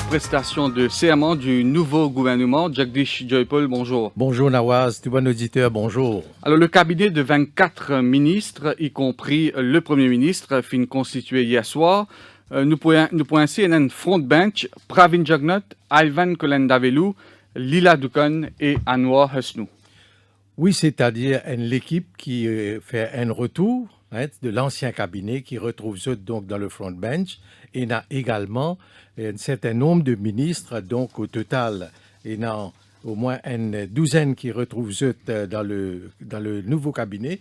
prestation de serment du nouveau gouvernement. Jagdish Joypal, bonjour. Bonjour Nawaz, tout bon auditeur, bonjour. Alors le cabinet de 24 ministres, y compris le Premier ministre, fin constitué hier soir. Nous pouvons ainsi un frontbench, Pravin Jugnauth, Ivan Kolendavelu, Lila Dukan et Anwar Husnu. Oui, c'est-à-dire l'équipe qui fait un retour de l'ancien cabinet qui retrouve ceux donc dans le frontbench et il y a également un certain nombre de ministres, donc au total, il y a au moins une douzaine qui retrouvent ceux dans le nouveau cabinet,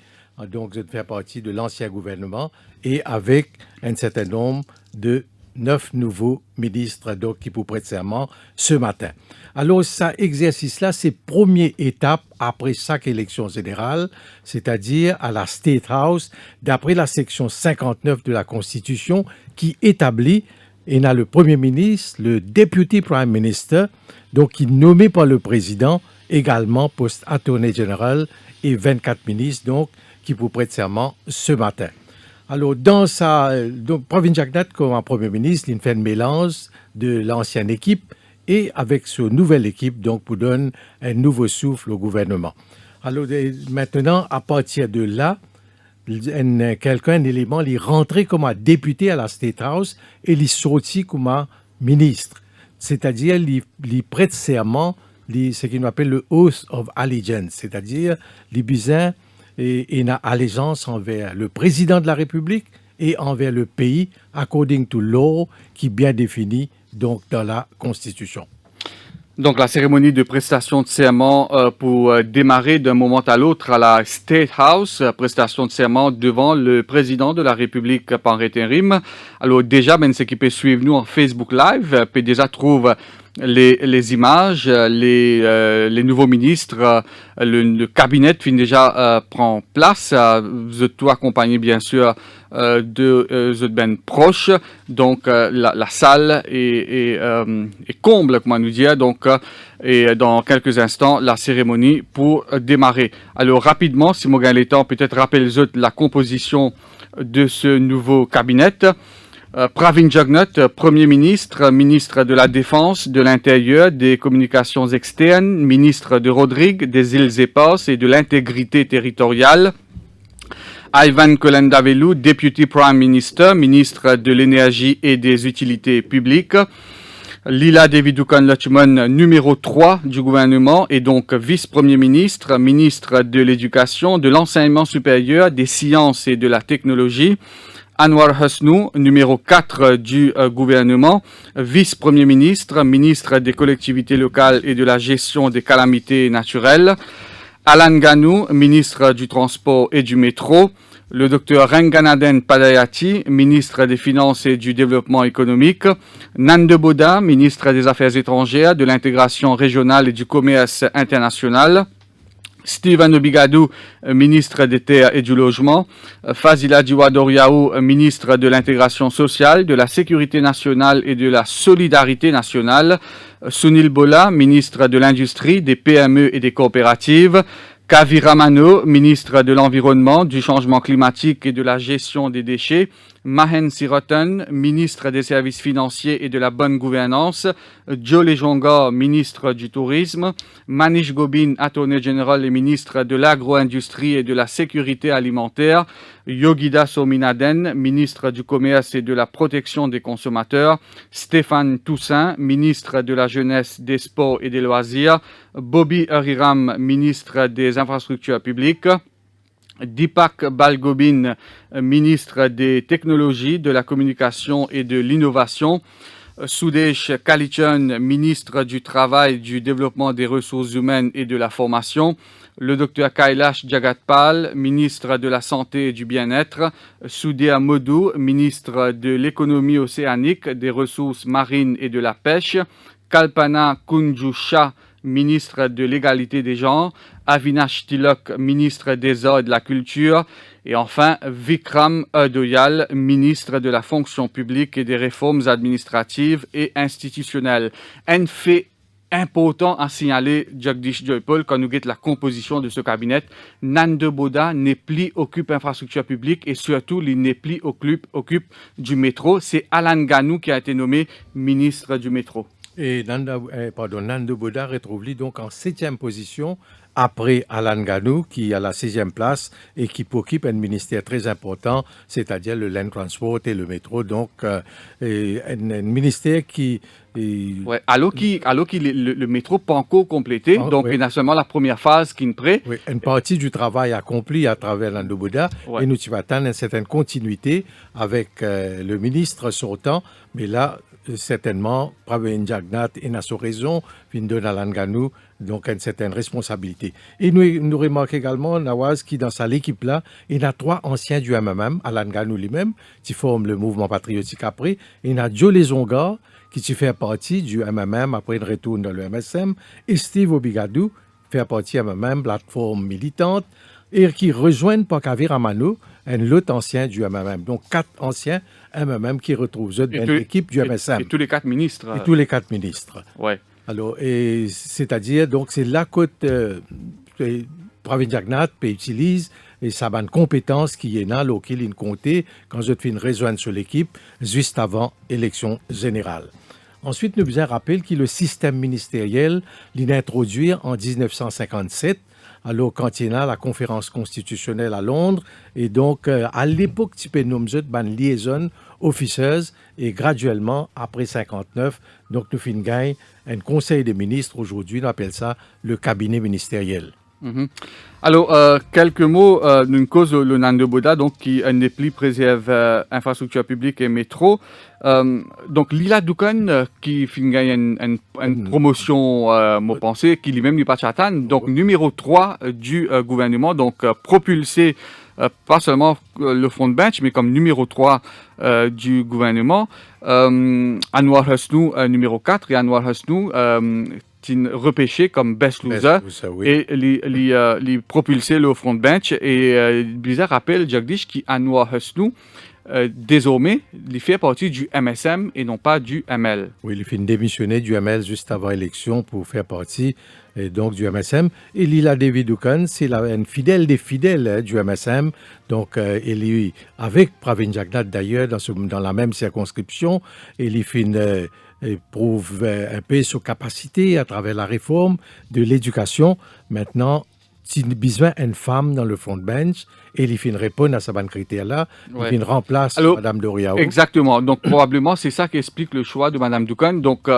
donc ça fait partie de l'ancien gouvernement et avec un certain nombre de 9 nouveaux ministres donc, qui pour prêter serment ce matin. Alors, cet exercice-là, c'est première étape après chaque élection générale, c'est-à-dire à la State House, d'après la section 59 de la Constitution qui établit, et a le Premier ministre, le Deputy Prime Minister, donc qui est nommé par le président, également post Attorney General, et 24 ministres donc qui pour prêter serment ce matin. Alors, donc, Pravin Jugnauth, comme Premier ministre, il fait un mélange de l'ancienne équipe et avec cette nouvelle équipe, donc, pour donner un nouveau souffle au gouvernement. Alors, maintenant, à partir de là, un élément, il est rentré comme un député à la State House et il est sorti comme un ministre. C'est-à-dire, il prête serment, ce qu'on appelle le Oath of Allegiance, c'est-à-dire, il besoin et une allégeance envers le président de la République et envers le pays, according to law, qui est bien défini donc, dans la Constitution. Donc la cérémonie de prestation de serment pour démarrer d'un moment à l'autre à la State House, prestation de serment devant le président de la République par intérim. Alors déjà, ce qui peut suivre nous en Facebook Live, peut déjà trouver les images, les nouveaux ministres, le cabinet déjà prend place. Vous êtes tout accompagné bien sûr de ben proches. Donc la salle est comble, comment nous dire. Donc et dans quelques instants la cérémonie pour démarrer. Alors rapidement, si mon gars le temps, peut-être rappelez-vous la composition de ce nouveau cabinet. Pravin Jugnauth, Premier ministre, ministre de la Défense, de l'Intérieur, des Communications externes, ministre de Rodrigue, des Îles Éparses et de l'Intégrité territoriale. Ivan Kolendavelu, Deputy Prime Minister, ministre de l'Énergie et des Utilités publiques. Lila Dukan Lachman, numéro 3 du gouvernement et donc vice-premier ministre, ministre de l'Éducation, de l'Enseignement supérieur, des Sciences et de la Technologie. Anwar Husnu, numéro 4 du gouvernement, vice-premier ministre, ministre des collectivités locales et de la gestion des calamités naturelles. Alan Ganou, ministre du transport et du métro. Le docteur Renganaden Padayati, ministre des Finances et du Développement économique. Nando Boda, ministre des Affaires étrangères, de l'intégration régionale et du commerce international. Stephen Obigadou, ministre des Terres et du Logement. Fazila Diwadoriaou, ministre de l'Intégration sociale, de la Sécurité nationale et de la Solidarité nationale. Sunil Bola, ministre de l'Industrie, des PME et des coopératives. Kavi Ramano, ministre de l'Environnement, du Changement climatique et de la Gestion des déchets. Mahen Sirotan, ministre des Services financiers et de la bonne gouvernance. Joe Lejonga, ministre du Tourisme. Manish Gobin, Attorney General et ministre de l'Agro-industrie et de la Sécurité alimentaire. Yogida Sominaden, ministre du Commerce et de la Protection des consommateurs. Stéphane Toussaint, ministre de la Jeunesse, des Sports et des Loisirs. Bobby Ariram, ministre des Infrastructures publiques. Deepak Balgobin, ministre des Technologies, de la Communication et de l'Innovation. Sudesh Kalichan, ministre du Travail, du Développement des Ressources humaines et de la Formation. Le docteur Kailash Jagatpal, ministre de la Santé et du Bien-être. Sudhir Modou, ministre de l'Économie océanique, des Ressources marines et de la Pêche. Kalpana Kunju Shah, ministre de l'Égalité des genres. Avinash Tilok, ministre des Arts et de la Culture. Et enfin, Vikram Doyal, ministre de la Fonction publique et des Réformes administratives et institutionnelles. Un fait important à signaler, Jagdish Joypal, quand nous guette la composition de ce cabinet. Nando Boda n'est plus occupe infrastructure publique et surtout, il n'est plus occupe du métro. C'est Alan Ganou qui a été nommé ministre du métro. Et Nando Boda retrouve lui donc en 7e position après Alan Ganou qui est à la 6e place et qui occupe un ministère très important, c'est-à-dire le Land Transport et le métro. Donc, un ministère qui... Ouais, alors le métro pas encore complété, donc oui. il y a seulement la première phase qui est prête. Oui, une partie du travail accompli à travers Nando Boda Ouais. et nous attendons une certaine continuité avec le ministre sortant, mais là, certainement, Pravin Jagnat et a son raison, Vindon Alanganou, donc une certaine responsabilité. Et nous remarquons également, Nawaz, qui dans sa équipe là, il y a 3 anciens du MMM, Alanganou lui-même, qui forment le mouvement patriotique après, et il y a Joe Lesonga, qui fait partie du MMM après une retourne dans le MSM, et Steve Obigadou, fait partie à ma même plateforme militante et qui rejoignent Pakavir Amano, un autre ancien du MMM. Donc 4 anciens MMM qui retrouvent l'équipe du MSM. Et tous les 4 ministres. Et tous les 4 ministres. Ouais. Alors, c'est-à-dire, donc c'est là que Pravin Jagnat utilise et sa bonne compétence qui est là, auquel il comptait quand je fais une rejoindre sur l'équipe juste avant l'élection générale. Ensuite, nous faisons rappel que le système ministériel l'a introduit en 1957, alors quand il y a la conférence constitutionnelle à Londres. Et donc, à l'époque, tu peux nommer une liaison officieuse et graduellement, après 59, donc nous finissons gagner un conseil des ministres. Aujourd'hui, on appelle ça le cabinet ministériel. Mm-hmm. Alors, quelques mots d'une cause, le Nando Boda, donc, qui n'est plus préserve infrastructure publique et métro. Donc, Lila Dukan, qui fait une promotion, moi pensée, qui lui-même n'est pas chatan, donc numéro 3 du gouvernement, donc propulsé pas seulement le front bench, mais comme numéro 3 du gouvernement. Anwar Husnou, numéro 4, et Anwar Husnou, repêché comme best loser, oui. et les propulser le front bench. Et bizarre rappelle Jagdish qui Anwar Husnou désormais il fait partie du MSM et non pas du ML. Oui, il fait démissionner du ML juste avant l'élection pour faire partie donc du MSM. Et Lila David Dukan, c'est une fidèle des fidèles du MSM. Donc, il est avec Pravin Jagnat d'ailleurs dans la même circonscription. Il fait prouve un peu sa capacité à travers la réforme de l'éducation. Maintenant, s'il a besoin d'une femme dans le front bench, et il fait une réponse à ce critère-là, il fait une remplace Mme Doriaou. Exactement. Donc, probablement, c'est ça qui explique le choix de Mme Dukan. Donc,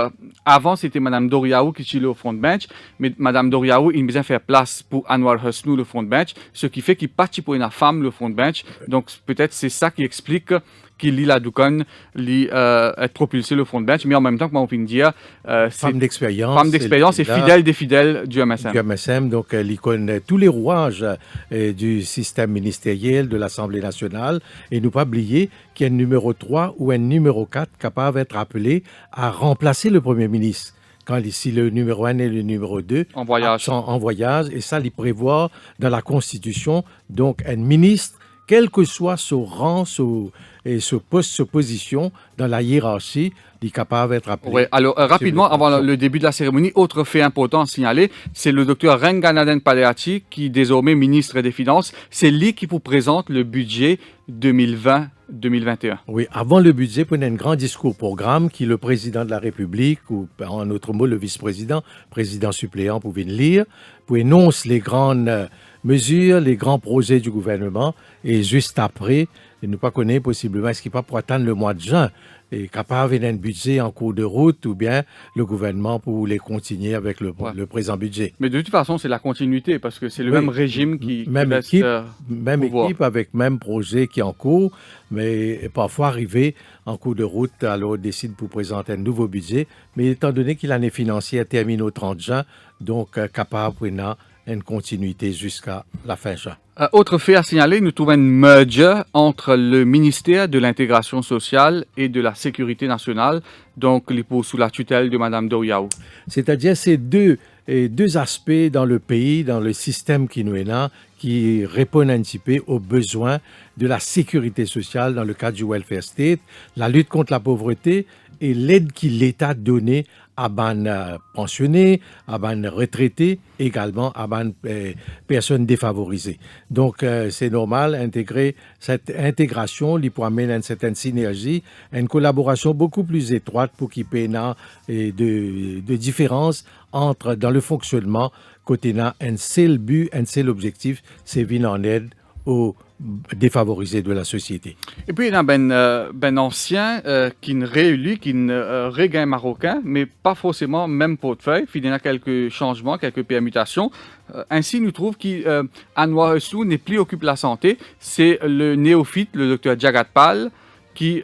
avant, c'était Mme Doriaou qui était au front bench, mais Mme Doriaou, il a besoin de faire place pour Anwar Husnou, le front bench, ce qui fait qu'il partit pour une femme, le front bench. Donc, peut-être c'est ça qui explique qu'il Lila Dukan être propulsé le front bench, mais en même temps, comme on peut dire, femme d'expérience et fidèle des fidèles du MSM. Du MSM, donc il connaît tous les rouages du système ministériel de l'Assemblée nationale. Et ne pas oublier qu'il y a un numéro 3 ou un numéro 4 capable d'être appelé à remplacer le Premier ministre. Quand ici le numéro 1 et le numéro 2 sont en voyage, et ça, il prévoit dans la Constitution, donc un ministre, quel que soit son rang, ce poste, sa position dans la hiérarchie, il est capable d'être appelé. Oui, alors rapidement, avant le début de la cérémonie, autre fait important à signaler, c'est le docteur Renganaden Paleachi, qui est désormais ministre des Finances. C'est lui qui vous présente le budget 2020-2021. Oui, avant le budget, il y a un grand discours programme qui le président de la République, ou en autre mot le vice-président, président suppléant, pouvait lire, pour énoncer les grandes mesures, les grands projets du gouvernement, et juste après, il ne pas connaît possiblement ce qui pas pour attendre le mois de juin, et capable d'un budget en cours de route, ou bien le gouvernement pour les continuer avec le présent budget. Mais de toute façon, c'est la continuité, parce que c'est le même régime qui même reste même équipe avec même projet qui est en cours, mais parfois arrivé en cours de route, alors on décide pour présenter un nouveau budget, mais étant donné que l'année financière termine au 30 juin, donc capable une continuité jusqu'à la fin juin. Autre fait à signaler, nous trouvons une merger entre le ministère de l'Intégration sociale et de la Sécurité nationale, donc sous la tutelle de Mme Doriaou. C'est-à-dire ces deux aspects dans le pays, dans le système qui nous est là, qui répondent un petit peu aux besoins de la sécurité sociale dans le cadre du welfare state, la lutte contre la pauvreté et l'aide que l'État donnait à ban pensionnés, à ban retraités, également à ban personnes défavorisées. Donc, c'est normal intégrer cette intégration, qui peut amener une certaine synergie, une collaboration beaucoup plus étroite pour qu'il y ait de différences entre dans le fonctionnement côté n'a un seul but, un seul objectif, c'est venir en aide aux défavorisés de la société. Et puis, il y a ben ancien qui ne réélu, qui ne regagne marocain, mais pas forcément même portefeuille. Il y a quelques changements, quelques permutations. Ainsi, nous trouvons qu'Anwar Hussnou n'est plus occupé la santé. C'est le néophyte, le docteur Jagat Pal, qui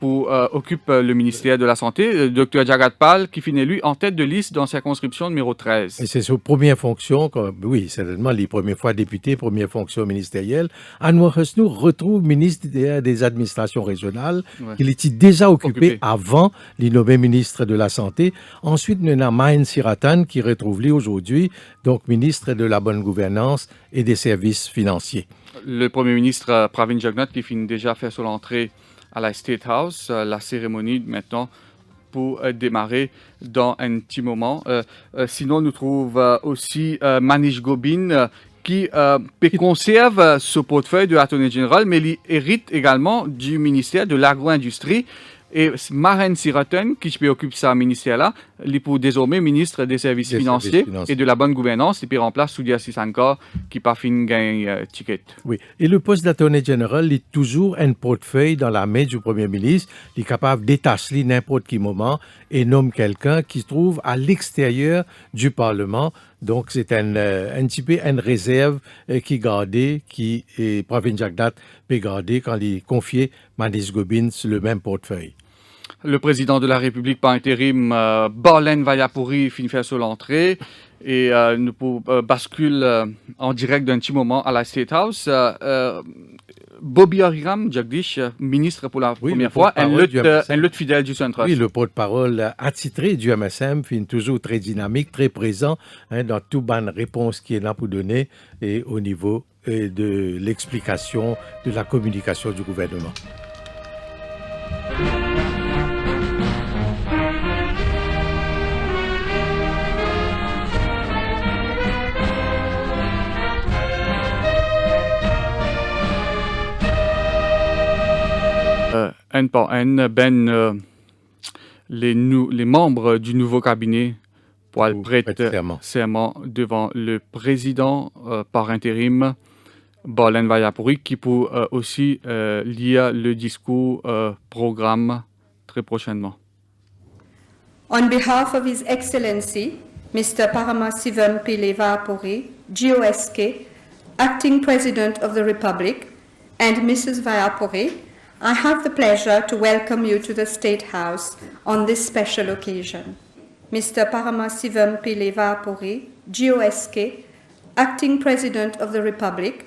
occupe le ministère de la Santé, le docteur Jagat Pal, qui finit lui en tête de liste dans circonscription numéro 13. Et c'est sa première fonction, oui, certainement, les premières fois député, première fonction ministérielle. Anwar Hussnou retrouve ministre des administrations régionales. Ouais. Il était déjà occupé avant les nommé ministre de la Santé. Ensuite, nous avons Maïn Siratan qui retrouve lui aujourd'hui, donc ministre de la bonne gouvernance et des services financiers. Le premier ministre Pravin Jugnauth qui finit déjà faire son entrée à la State House, la cérémonie maintenant pour démarrer dans un petit moment. Sinon, nous trouvons aussi Manish Gobin qui conserve ce portefeuille de Attorney General, mais il hérite également du ministère de l'agro-industrie. Et Maïn Siratan, qui occupe ce ministère-là, il est pour désormais ministre des services financiers et de la bonne gouvernance, et puis remplace Soudia Sisankar, qui pas fin gagne ticket. Oui, et le poste d'Attorney General est toujours un portefeuille dans la main du Premier ministre. Il est capable d'étacher n'importe quel moment et nomme quelqu'un qui se trouve à l'extérieur du Parlement. Donc, c'est un petit peu une réserve qui gardée, qui Pravin Jugnauth peut garder quand il confiait Manish Gobin sur le même portefeuille. Le président de la République par intérim, Balen Vayapuri, finit faire son entrée et nous bascule en direct d'un petit moment à la State House. Bobby Hariram Jagdish, ministre pour la première fois, un lutte fidèle du Centre. Oui, le porte-parole attitré du MSM, finit toujours très dynamique, très présent dans toute bonne réponse qui est là pour donner et au niveau de l'explication, de la communication du gouvernement. Un par un, les membres du nouveau cabinet pour prêter serment devant le président par intérim, Balen Vayapuri, qui peut aussi lire le discours programme très prochainement. On behalf of His Excellency, Mr. Paramasivam Pillai Vayapuri, GOSK, Acting President of the Republic, and Mrs. Vayapuri, I have the pleasure to welcome you to the State House on this special occasion. Mr. Paramasivam Pillai Vayapuri, GOSK, Acting President of the Republic,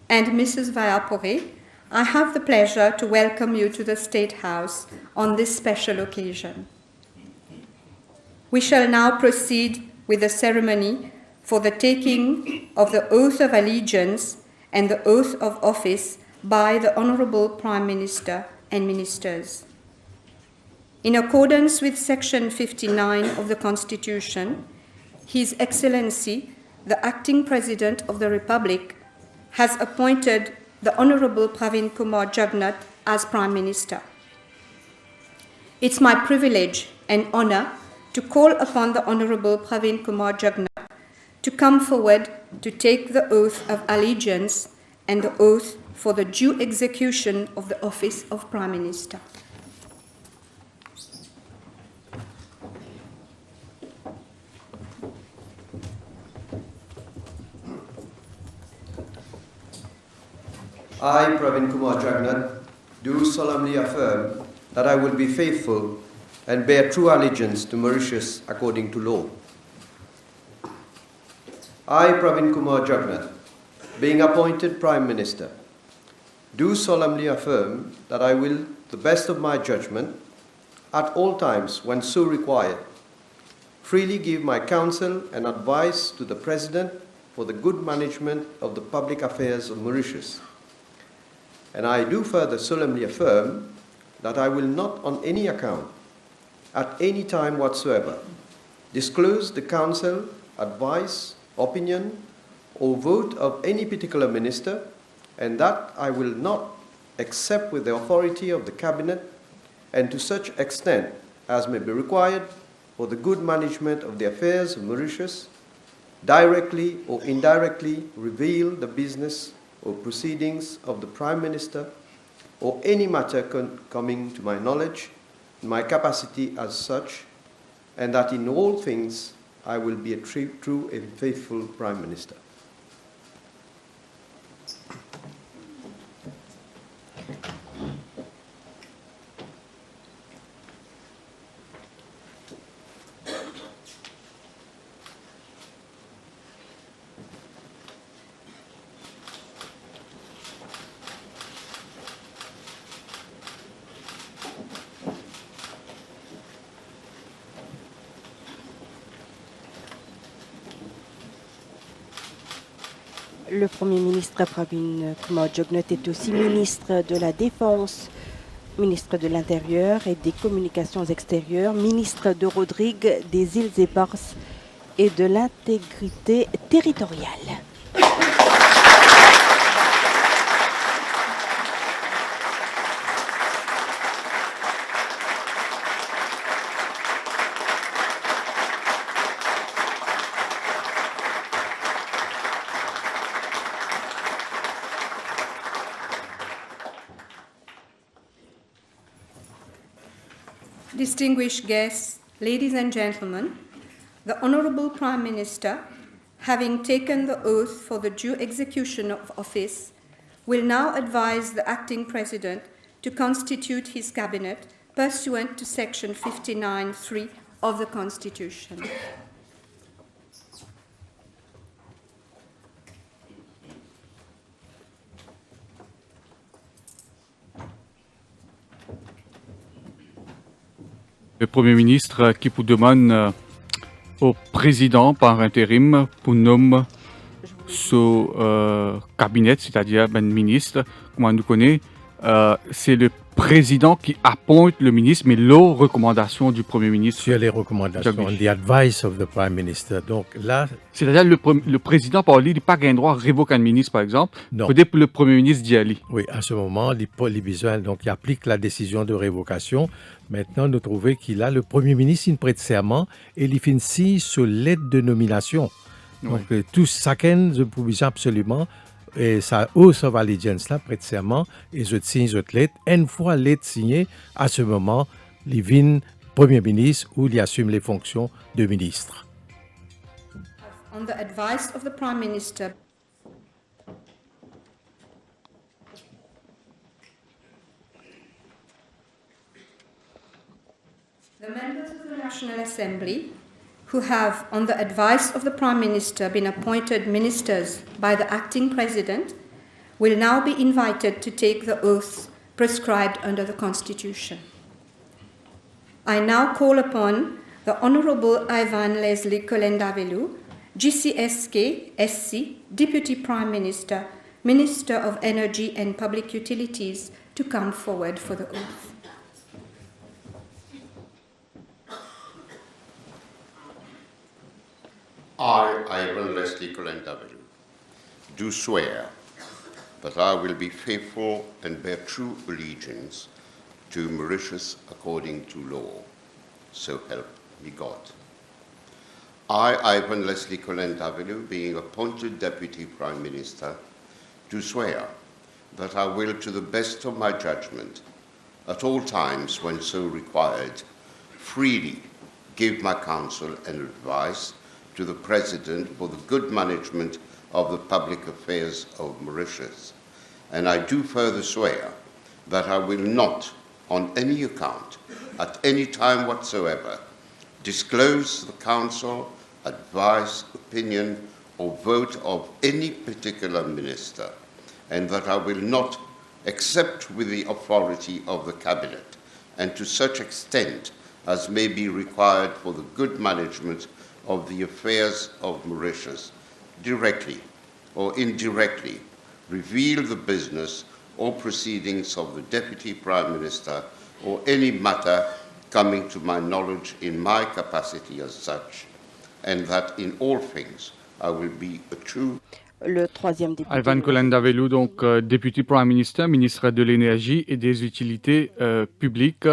and Mrs. Vayapuri, I have the pleasure to welcome you to the State House on this special occasion. We shall now proceed with the ceremony for the taking of the oath of allegiance and the oath of office by the Honorable Prime Minister and Ministers. In accordance with Section 59 of the Constitution, His Excellency, the Acting President of the Republic, has appointed the Honorable Pravin Kumar Jugnauth as Prime Minister. It's my privilege and honor to call upon the Honorable Pravin Kumar Jugnauth to come forward to take the oath of allegiance and the oath for the due execution of the office of Prime Minister. I, Pravin Kumar Jugnauth, do solemnly affirm that I will be faithful and bear true allegiance to Mauritius according to law. I, Pravin Kumar Jugnauth, being appointed Prime Minister, do solemnly affirm that I will, to the best of my judgment, at all times when so required, freely give my counsel and advice to the President for the good management of the public affairs of Mauritius. And I do further solemnly affirm that I will not on any account at any time whatsoever, disclose the counsel, advice, opinion, or vote of any particular minister, and that I will not, except with the authority of the Cabinet, and to such extent as may be required for the good management of the affairs of Mauritius, directly or indirectly reveal the business or proceedings of the Prime Minister or any matter coming to my knowledge in my capacity as such, and that in all things I will be a true and faithful Prime Minister. Le Premier ministre Pravin Kumar Jugnauth est aussi ministre de la Défense, ministre de l'Intérieur et des Communications extérieures, ministre de Rodrigue, des îles Éparses et de l'intégrité territoriale. Distinguished guests, ladies and gentlemen, the Honorable Prime Minister, having taken the oath for the due execution of office, will now advise the acting President to constitute his cabinet pursuant to Section 59(3) of the Constitution. Le Premier ministre qui vous demande au président par intérim pour nommer ce cabinet, c'est-à-dire le ministre, comme on nous connaît, c'est le président qui appointe le ministre, mais les recommandations du Premier ministre. Sur les recommandations, the advice of the Prime Minister. Donc là, c'est-à-dire le président, par lui, il n'a pas un droit à révoquer un ministre, par exemple. Non. Peut-être pour le Premier ministre d'y aller. oui, à ce moment, donc il applique la décision de révocation. Maintenant, nous trouvons qu'il a le Premier ministre, il prête serment et il fait signe sur l'aide de nomination. Donc, tous, chacun, je pouvais absolument, et ça hausse of allegiance là, prête serment, et je signe cette lettre. Une fois lettre signée, à ce moment, il vient Premier ministre ou il assume les fonctions de ministre. On the advice of the Prime Minister, the members of the National Assembly who have, on the advice of the Prime Minister, been appointed ministers by the acting President will now be invited to take the oaths prescribed under the Constitution. I now call upon the Honourable Ivan Leslie Kolendavelu, GCSK SC, Deputy Prime Minister, Minister of Energy and Public Utilities, to come forward for the oath. I, Ivan Leslie Kolendavelu, do swear that I will be faithful and bear true allegiance to Mauritius according to law. So help me God. I, Ivan Leslie Kolendavelu, being appointed Deputy Prime Minister, do swear that I will, to the best of my judgment, at all times when so required, freely give my counsel and advice to the President for the good management of the public affairs of Mauritius. And I do further swear that I will not, on any account, at any time whatsoever, disclose the counsel, advice, opinion, or vote of any particular minister, and that I will not, except with the authority of the Cabinet, and to such extent as may be required for the good management of the affairs of Mauritius, directly or indirectly reveal the business or proceedings of the Deputy Prime Minister or any matter coming to my knowledge in my capacity as such, and that in all things I will be a true. Le troisième député. Ivan Colandavelou, donc député Prime Minister, ministre de l'Énergie et des Utilités publiques,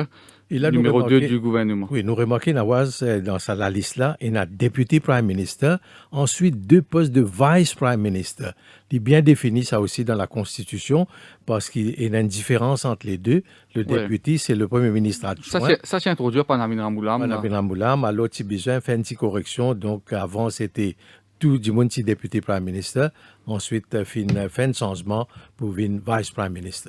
Et là, numéro 2 remarquons- du gouvernement. Oui, nous remarquons, Nawaz, dans la liste-là, il y a député Prime Minister, ensuite 2 postes de Vice Prime Minister. Il est bien défini ça aussi dans la Constitution parce qu'il y a une différence entre les deux. Le Ouais. député, c'est le Premier ministre adjoint. Ça s'est introduit par Namin Ramoulam. Madame Ramoulam, à l'autre, il a besoin de faire une petite correction. Donc, avant, c'était tout du monde, député Prime Minister. Ensuite, fait un changement pour une Vice Prime Minister.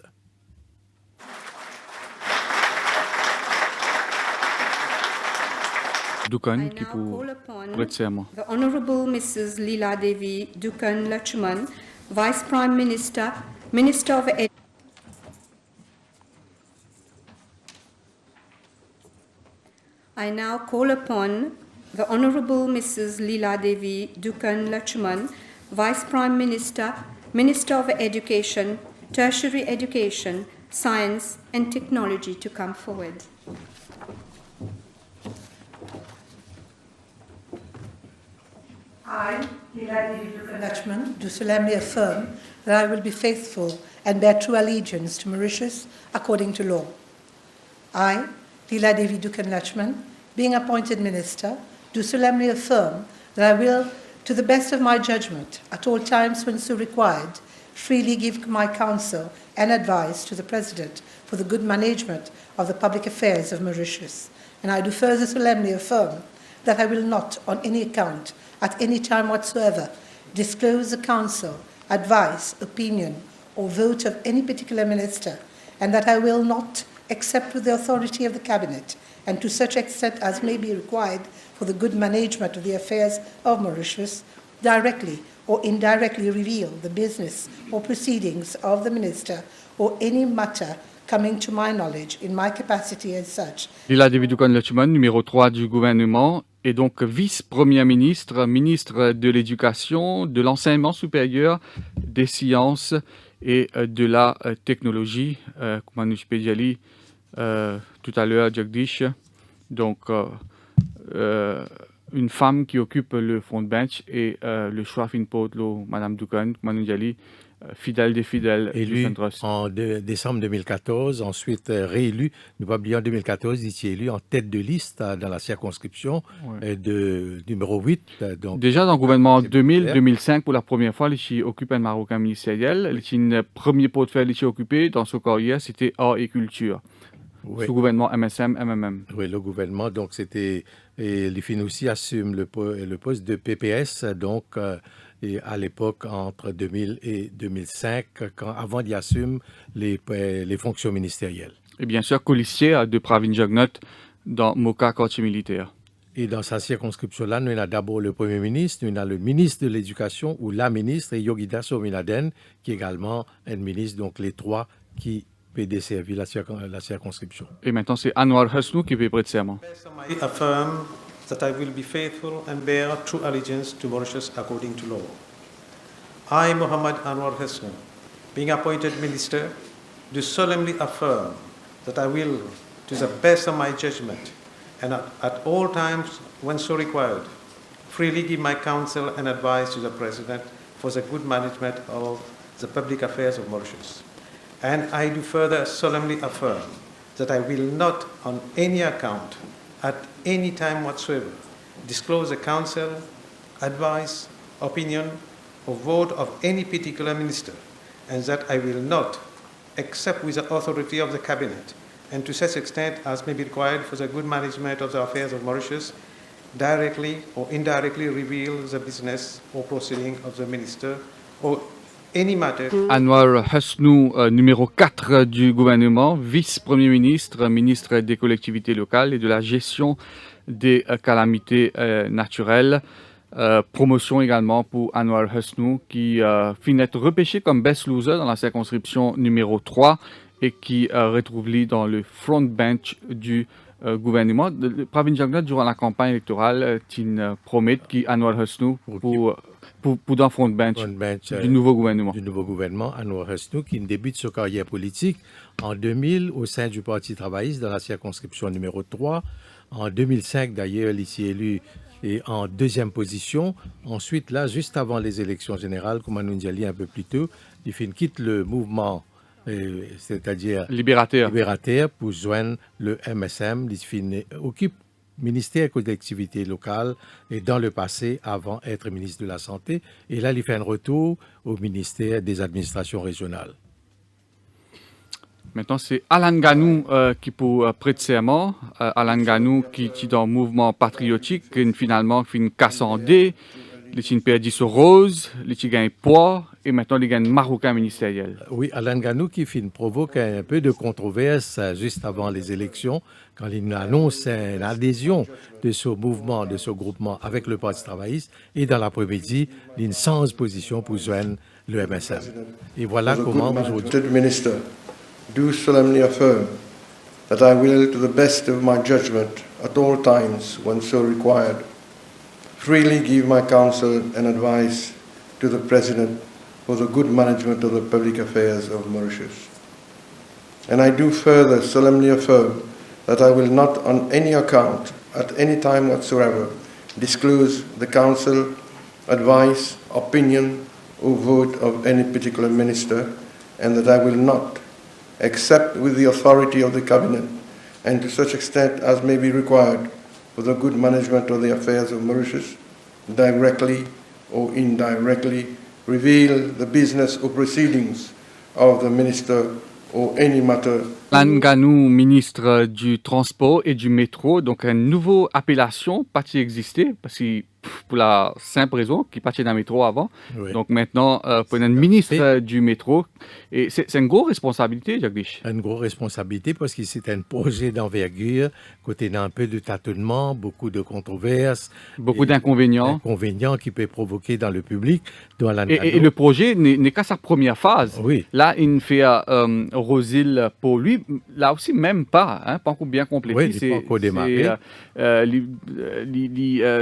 Dukan I qui now pour call upon prêter serment. the Honorable Mrs. Leela Devi Dukan Lachman, Vice Prime Minister, Minister of Education. I now call upon the Honorable Mrs. Leela Devi Dukan Lachman, Vice Prime Minister, Minister of Education, Tertiary Education, Science and Technology to come forward. I, Leela Devi Lakshman, do solemnly affirm that I will be faithful and bear true allegiance to Mauritius according to law. I, Leela Devi Dukan Lakshman, being appointed minister, do solemnly affirm that I will, to the best of my judgment, at all times when so required, freely give my counsel and advice to the President for the good management of the public affairs of Mauritius. And I do further solemnly affirm that I will not, on any account, at any time whatsoever, disclose the counsel, advice, opinion, or vote of any particular minister, and that I will not, except with the authority of the Cabinet, and to such extent as may be required for the good management of the affairs of Mauritius, directly or indirectly reveal the business or proceedings of the minister or any matter coming to my knowledge in my capacity as such. Lila Devi Dukan Lachman, numéro 3 du gouvernement, et donc vice-premier ministre, ministre de l'Éducation, de l'Enseignement supérieur, des sciences et de la technologie, comme nous l'avons dit tout à l'heure, Jagdish. Donc, une femme qui occupe le front bench et le choix fin potlo, Madame Dukan, comme nous l'avons dit, fidèle des fidèles du Élu centre. en décembre 2014, ensuite réélu, ne pas oublier en 2014, il était élu en tête de liste dans la circonscription de numéro 8. Donc, Déjà dans le gouvernement c'est 2000-2005, pour la première fois, il occupé un Marocain ministériel. Le premier portefeuille qu'il occupé dans son carrière, c'était art et culture. oui, Sous gouvernement MSM, MMM. oui, le gouvernement, donc c'était. Et les filles aussi assument le poste de PPS, donc et à l'époque entre 2000 et 2005, avant d'y assumer les fonctions ministérielles. Et bien sûr, colistier de Pravin Jugnauth dans Moka Quartier militaire. Et dans sa circonscription-là, nous avons d'abord le Premier ministre, nous avons le ministre de l'Éducation ou la ministre, et Yogita Sominaden, qui est également un ministre, donc les trois qui peuvent desservir la circonscription. Et maintenant, c'est Anwar Husnou qui peut prêter serment. I affirm that I will be faithful and bear true allegiance to Mauritius according to law. I, Muhammad Anwar Husnu, being appointed minister, do solemnly affirm that I will, to the best of my judgment, and at all times when so required, freely give my counsel and advice to the President for the good management of the public affairs of Mauritius. And I do further solemnly affirm that I will not, on any account, at any time whatsoever, disclose the counsel, advice, opinion, or vote of any particular minister, and that I will not, except with the authority of the Cabinet, and to such extent as may be required for the good management of the affairs of Mauritius, directly or indirectly reveal the business or proceeding of the minister or any matter. Anwar Husnou, numéro 4 du gouvernement, vice-premier ministre, ministre des collectivités locales et de la gestion des calamités naturelles. Promotion également pour Anwar Husnou qui finit d'être repêché comme best loser dans la circonscription numéro 3 et qui retrouve lui dans le front bench du gouvernement. Pravin Jagnat, durant la campagne électorale, tu promet qui Anwar Husnu pour dans frontbench du nouveau gouvernement. Du nouveau gouvernement, Anwar Husnu, qui débute sa carrière politique en 2000 au sein du Parti travailliste dans la circonscription numéro 3. En 2005, d'ailleurs, il s'est élu et en deuxième position. Ensuite, là, juste avant les élections générales, comme on nous a dit un peu plus tôt, il quitte le mouvement, c'est-à-dire libérateur, pour joindre le MSM. Il occupe ministère collectivité locale et dans le passé, avant d'être ministre de la Santé. Et là, il fait un retour au ministère des administrations régionales. Maintenant, c'est Alan Ganou qui pour prêter serment. Alan Ganou qui est dans le mouvement patriotique, qui finalement fait une casse en dés. Il a perdu son rose, il a gagné poids et maintenant il gagne marocain ministériel. Oui, Alan Ganou qui provoque un peu de controverse juste avant les élections quand il annonce une adhésion de ce mouvement, de ce groupement avec le Parti travailliste et dans l'après-midi, il change position pour joindre le MSM. Et voilà comment aujourd'hui... Do solemnly affirm that I will, to the best of my judgment, at all times when so required, freely give my counsel and advice to the President for the good management of the public affairs of Mauritius. And I do further solemnly affirm that I will not on any account, at any time whatsoever, disclose the counsel, advice, opinion, or vote of any particular minister, and that I will not, except with the authority of the Cabinet, and to such extent as may be required for the good management of the affairs of Mauritius, directly or indirectly reveal the business or proceedings of the minister or any matter. Alan Ganou, ministre du Transport et du Métro, donc une nouvelle appellation, pas qui existait, parce que pour la simple raison qu'il passait dans le métro avant. Oui. Donc maintenant, pour un ministre du métro, et c'est une grosse responsabilité, Jagdish. Une grosse responsabilité parce que c'est un projet d'envergure, côté d'un peu de tâtonnement, beaucoup de controverses. Beaucoup d'inconvénients. Inconvénients qui peuvent provoquer dans le public. Et le projet n'est qu'à sa première phase. Oui. Là, il fait Rosil pour lui, là aussi même pas encore bien complété. Oui, il n'est pas encore démarré.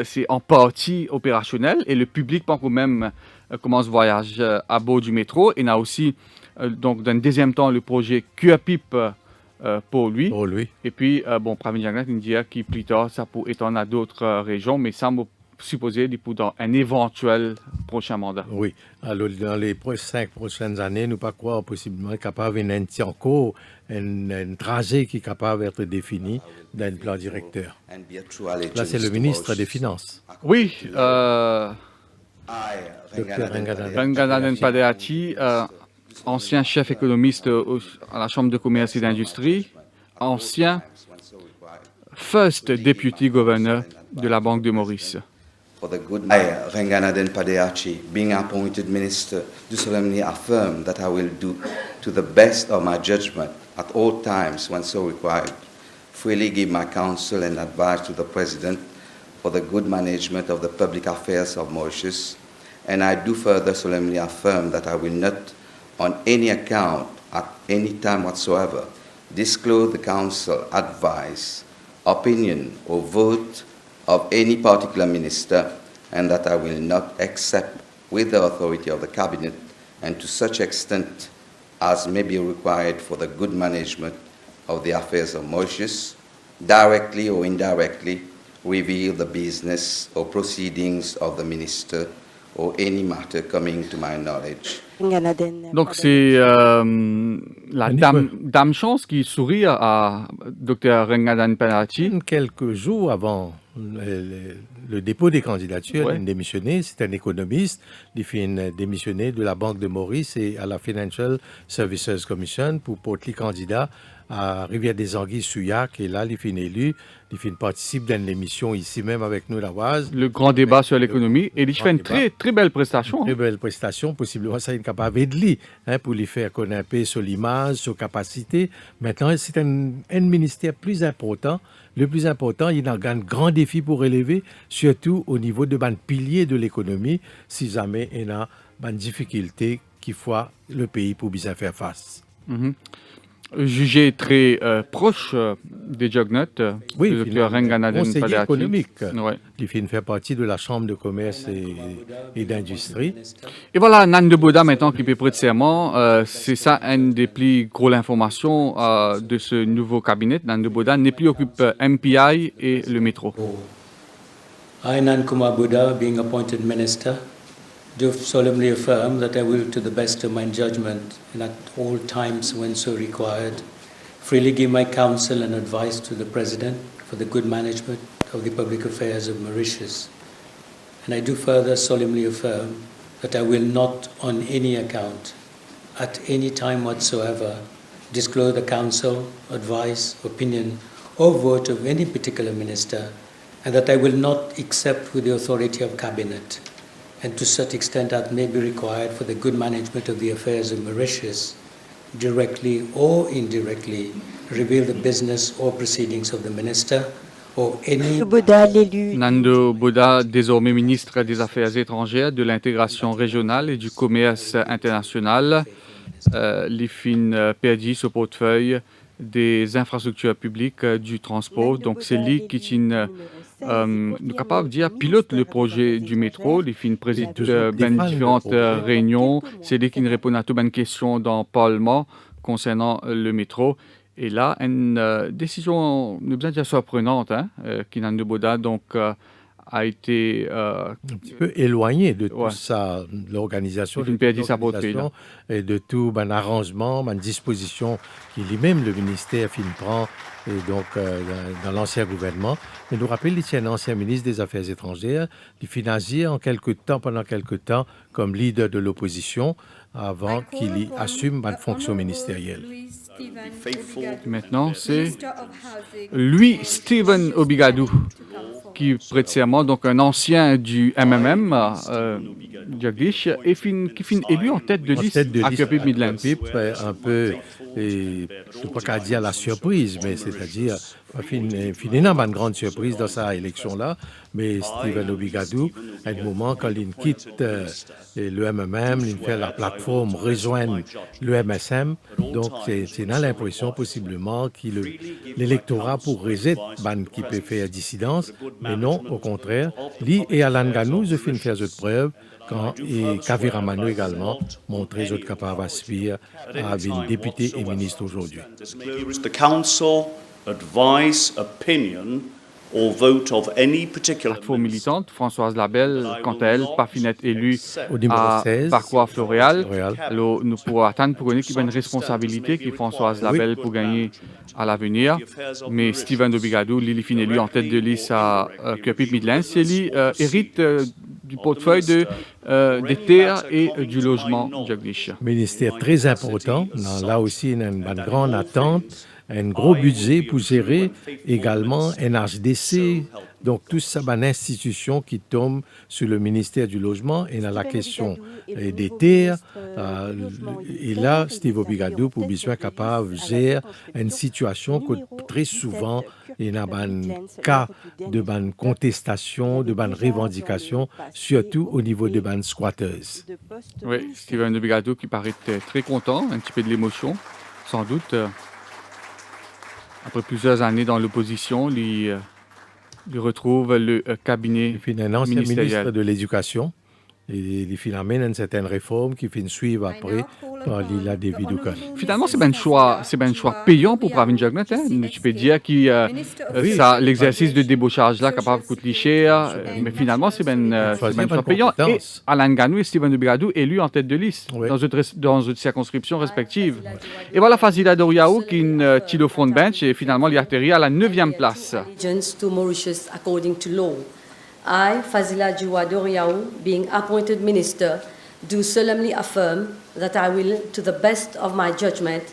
C'est en partie opérationnel et le public pas encore même commence le voyage à bord du métro. Et il y a aussi, donc, dans le deuxième temps, le projet QAPIP pour lui. Et puis, Pravin Jagnat, il dit que plus tard, ça peut étendre à d'autres régions, mais ça me supposer dans un éventuel prochain mandat. Oui. Alors, dans les 5 prochaines années, nous pas croire possiblement capable encore un trajet qui est capable d'être défini d'un plan directeur. Là, c'est le ministre des Finances. Oui. Renganaden Padeachi, ancien chef économiste à la Chambre de commerce et d'industrie, ancien first deputy governor de la Banque de Maurice. For the good, I, Renganaden Padeachi, being appointed minister, do solemnly affirm that I will do, to the best of my judgment, at all times when so required, freely give my counsel and advice to the President for the good management of the public affairs of Mauritius, and I do further solemnly affirm that I will not, on any account, at any time whatsoever, disclose the counsel, advice, opinion, or vote of any particular minister, and that I will not accept with the authority of the Cabinet and to such extent as may be required for the good management of the affairs of Mauritius, directly or indirectly reveal the business or proceedings of the minister or any matter coming to my knowledge. Donc c'est la dame Chance qui sourit à Dr Renganaden Padeachi. Quelques jours avant le dépôt des candidatures, il a démissionné. C'est un économiste. Il a démissionné de la Banque de Maurice et à la Financial Services Commission pour porter candidat à Rivière-des-Anguilles-Souillac. Et là, il est élu. Il participe dans l'émission ici même avec nous, la Oise. Le grand débat sur l'économie. Et il fait une très belle prestation. Très belle prestation. Possiblement, ça est capable de lui pour lui faire connaître un peu sur l'image, sur capacité. Maintenant, c'est un ministère plus important. Le plus important, il a un grand défi pour relever, surtout au niveau de ban pilier de l'économie, si jamais il y a une difficulté qui fait le pays pour bien faire face. jugé très proche des Jugnut, Oui, le docteur Renganaden conseiller Padeati. économique. Ouais. Il fait partie de la Chambre de commerce et d'industrie. Et voilà, Nando Boda, maintenant qui peut prêter serment, c'est ça une des plus grosses informations de ce nouveau cabinet. Nando Boda n'est plus occupe MPI et le métro. I, Nan Kumar Buddha, being appointed minister, do solemnly affirm that I will, to the best of my judgment and at all times when so required, freely give my counsel and advice to the President for the good management of the public affairs of Mauritius. And I do further solemnly affirm that I will not, on any account, at any time whatsoever, disclose the counsel, advice, opinion, or vote of any particular minister, and that I will not accept with the authority of Cabinet, and to such extent as may be required for the good management of the affairs of Mauritius, directly or indirectly reveal the business or proceedings of the minister or any... Nando Boda, désormais ministre des Affaires étrangères, de l'intégration régionale et du commerce international, les fins perdu ce portefeuille des infrastructures publiques du transport. Donc c'est lui qui est capable de dire pilote le projet du métro, les fins préside différentes réunions, c'est lui qui répond à toutes les questions dans le Parlement concernant le métro. Et là, une décision, nous besoin de dire surprenante, qui Nando Boda donc a été un petit peu éloigné de tout ça, de l'organisation, et de tout un arrangement, une disposition qui lui-même le ministère prend et donc dans l'ancien gouvernement. Mais nous rappelle, il est un ancien ministre des Affaires étrangères, il financier pendant quelque temps comme leader de l'opposition avant qu'il assume une fonction ministérielle. Maintenant, c'est lui, Stephen Obigadou, qui prête serment, donc un ancien du MMM, Jagdish, et qui finit élu en tête de liste à Cupid Midlands. Un peu, je ne sais pas qu'à dire la surprise, mais c'est-à-dire, finalement, une grande surprise dans sa élection-là, mais Stephen Obigadou, à un moment, quand il quitte le MMM, il fait la plateforme rejoindre le MSM, donc c'est dans l'impression possiblement que l'électorat pour rejet qui peut faire dissidence, mais non, au contraire, lui et Alan Ganou, ils ont fait de preuves et Kavira Mano également montré qu'ils sont capables d'aspirer à être député et ministre aujourd'hui. The council, advice, opinion or vote of any particular... La militante, Françoise Labelle, quant à elle, pas finette élue à Parcours Floréal. Alors, nous pourrons attendre pour qu'il y ait une responsabilité qui Françoise Labelle pour gagner à l'avenir. Mais Stephen Obigadou, lui, fin élu en tête de liste à Cupid Midlands, c'est lui hérite du portefeuille des terres et du logement, Jagdish. Ministère très important. Là aussi, il y a une grande attente. Un gros budget pour gérer également NHDC, donc tout ça, une institution qui tombe sur le ministère du Logement et dans la question des terres. Et là, Steve Obigadou, pour bien capable de gérer une situation que très souvent, il y a un cas de contestation, de revendication, surtout au niveau de squatters. Oui, Stephen Obigadou qui paraît très content, un petit peu de l'émotion, sans doute. Après plusieurs années dans l'opposition, il retrouve le cabinet ministériel. Il est un ancien ministre de l'Éducation. Et il amène une certaine réforme qui finit suivre après par Lila Devidoukan. Finalement, c'est un choix payant pour Pravin Jugnut. Tu peux dire que l'exercice de débauchage là capable de coûter cher, mais finalement, c'est un choix payant. Et Alan Ganou et Stephen Obigadou élus en tête de liste dans une circonscription respective. Et voilà Fazila Doriaou qui est tiré au front bench et finalement il atterrit à la 9e place. I, Fazila Jua Doriaou, being appointed minister, do solemnly affirm that I will, to the best of my judgment,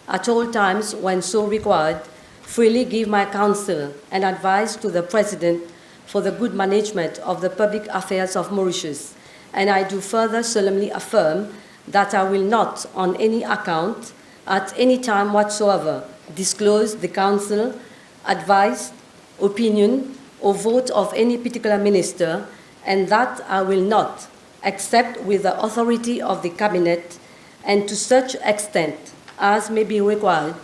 at all times when so required, freely give my counsel and advice to the President for the good management of the public affairs of Mauritius. And I do further solemnly affirm that I will not, on any account, at any time whatsoever, disclose the counsel, advice, opinion, or vote of any particular minister, and that I will not, except with the authority of the Cabinet, and to such extent as may be required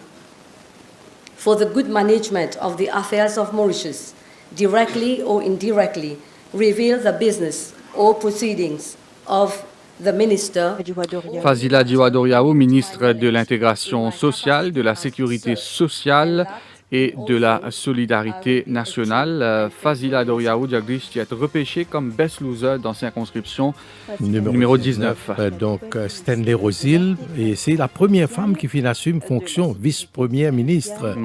for the good management of the affairs of Mauritius, directly or indirectly, reveal the business or proceedings of the minister. Fazila Djiwadoriao, ministre de l'Intégration sociale, de la Sécurité sociale et de la Solidarité nationale. Fazila Doriao Jagdish qui est repêché comme best loser dans sa circonscription numéro 19. Donc Stanley Rosil, et c'est la première femme qui assume fonction vice-première ministre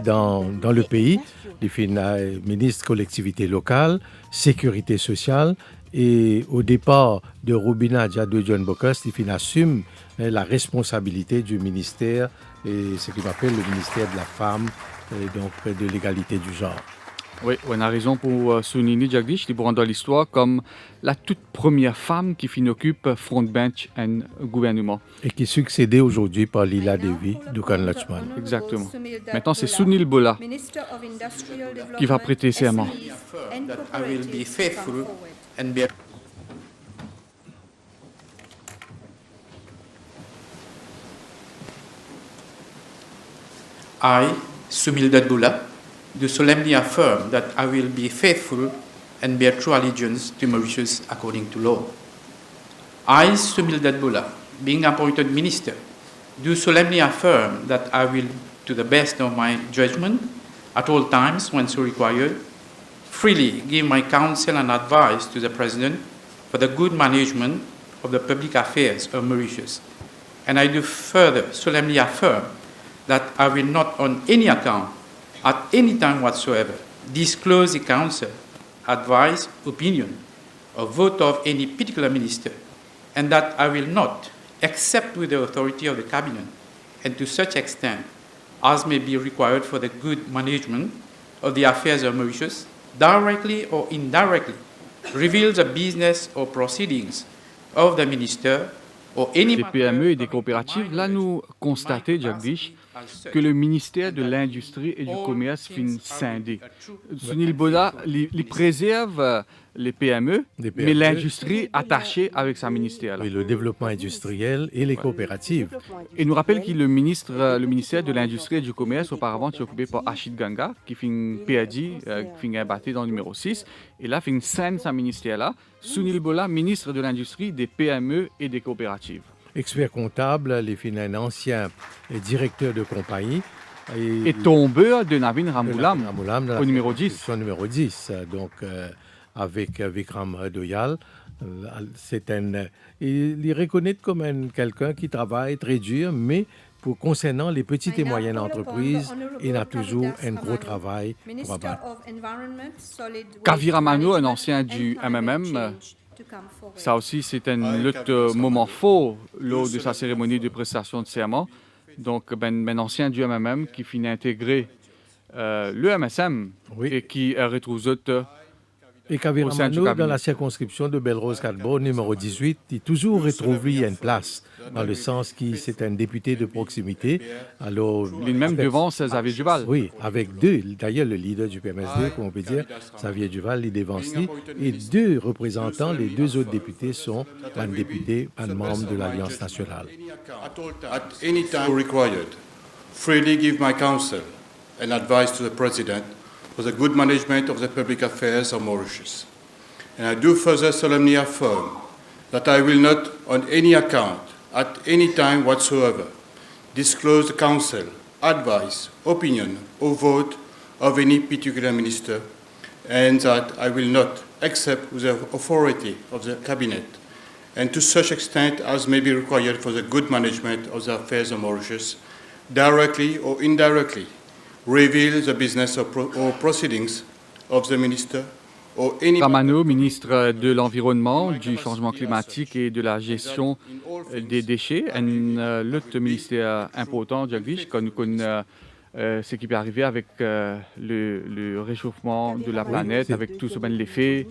dans le pays. Elle ministre collectivité locale, sécurité sociale. Et au départ de Robina Diado John Bocas, il assume la responsabilité du ministère, et ce qu'on appelle le ministère de la femme, et donc de l'égalité du genre. Oui, on a raison pour souligner Jagdish, qui rentre dans l'histoire comme la toute première femme qui occupe front bench en gouvernement. Et qui est succédée aujourd'hui par Lila Devi Dukan Lachman. Exactement. Maintenant, c'est Sunil Bola qui va prêter serment. I, Sumil Dadbula, do solemnly affirm that I will be faithful and bear true allegiance to Mauritius according to law. I, Sumil Dadbula, being appointed minister, do solemnly affirm that I will, to the best of my judgment, at all times when so required, freely give my counsel and advice to the President for the good management of the public affairs of Mauritius. And I do further solemnly affirm that I will not on any account, at any time whatsoever, disclose the counsel, advice, opinion, or vote of any particular minister, and that I will not, except with the authority of the Cabinet, and to such extent as may be required for the good management of the affairs of Mauritius, directly or indirectly, reveal the business or proceedings of the minister or any... Des PME et des coopératives, là nous constatons, Jagdish, que le ministère de l'Industrie et du Commerce finit scindé. Sunil Bola, il préserve les PME, mais l'industrie attachée avec sa ministère. Oui, le développement industriel et les coopératives. Et nous rappelle que le ministère de l'Industrie et du Commerce, auparavant, était occupé par Achid Ganga, qui finit PAD, qui finit abattu dans le numéro 6. Et là, finit scène sa ministère-là. Sunil Bola, ministre de l'Industrie, des PME et des coopératives. Expert comptable, un ancien directeur de compagnie. Et tombeur de Navin Ramoulam au numéro 10. Son numéro 10, donc avec Vikram Doyal. Il reconnaît comme quelqu'un qui travaille très dur, mais concernant les petites et moyennes entreprises, il a toujours un gros travail pour abattre. Kaviramano, un ancien du MMM, ça aussi, c'est un autre moment fort lors de sa cérémonie de prestation de serment. Donc, un ancien du MMM qui finit intégrer le MSM et qui retrouve autres. Et Kaviramano, dans la circonscription de Belle-Rose-Cadbo, numéro 18, il toujours retrouve une place, dans le sens qu'il c'est un député de proximité. Alors, il même devant Xavier Duval. Oui, avec deux, d'ailleurs le leader du PMSD, comme on peut dire, Xavier Duval, il devance lui, et deux représentants, les deux autres députés sont un député, un membre de l'Alliance nationale. At any time required, freely give my counsel and advice to the President for the good management of the public affairs of Mauritius. And I do further solemnly affirm that I will not, on any account, at any time whatsoever, disclose the counsel, advice, opinion, or vote of any particular minister, and that I will not, except with the authority of the Cabinet, and to such extent as may be required for the good management of the affairs of Mauritius, directly or indirectly, reveal the business or proceedings of the minister or any... Ramano, ministre de l'Environnement, du Changement climatique et de la gestion des déchets, un autre ministère important, Jagdish, qu'on connaît ce qui peut arriver avec le réchauffement de la planète, avec tout ce l'effet.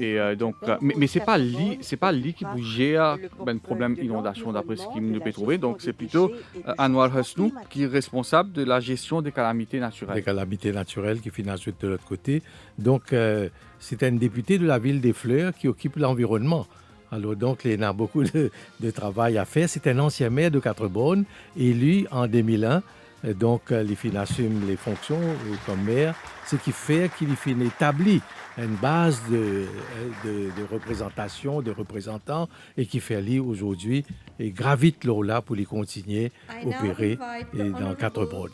Et donc, mais c'est pas lui qui gère le problème d'inondation d'après ce qu'il nous peut trouver. Donc c'est plutôt Anwar Husnou qui est responsable de la gestion des calamités naturelles. Des calamités naturelles qui finissent de l'autre côté. Donc c'est un député de la ville des Fleurs qui occupe l'environnement. Alors donc, il a beaucoup de travail à faire. C'est un ancien maire de Quatre-Bornes, élu en 2001 Donc, il assume les fonctions comme maire, ce qui fait qu'il établit une base de représentation, de représentants, et qui fait lui aujourd'hui et gravite là pour les continuer à opérer dans 4 brodes.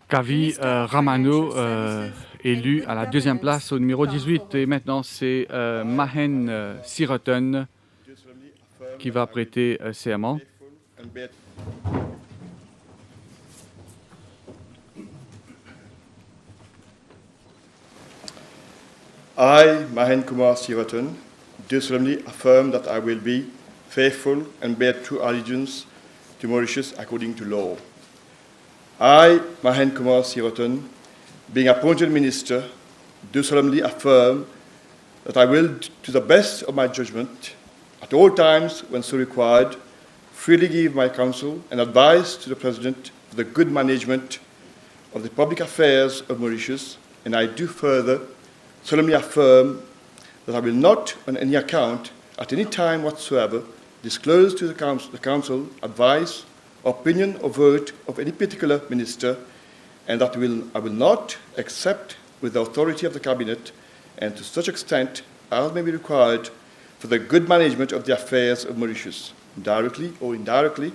Kavi Ramano, élu à la 2e place au numéro 18. Et maintenant, c'est Mahen Siroten qui va prêter serment. I, Mahen Kumar Siroten, do solemnly affirm that I will be faithful and bear true allegiance to Mauritius according to law. I, Mahen Kumar Siroten, being appointed minister, do solemnly affirm that I will, to the best of my judgment, at all times when so required, freely give my counsel and advice to the President for the good management of the public affairs of Mauritius, and I do further solemnly affirm that I will not, on any account, at any time whatsoever, disclose to the Council advice, opinion, or vote of any particular minister, and that I will not, except with the authority of the Cabinet, and to such extent as may be required for the good management of the affairs of Mauritius, directly or indirectly,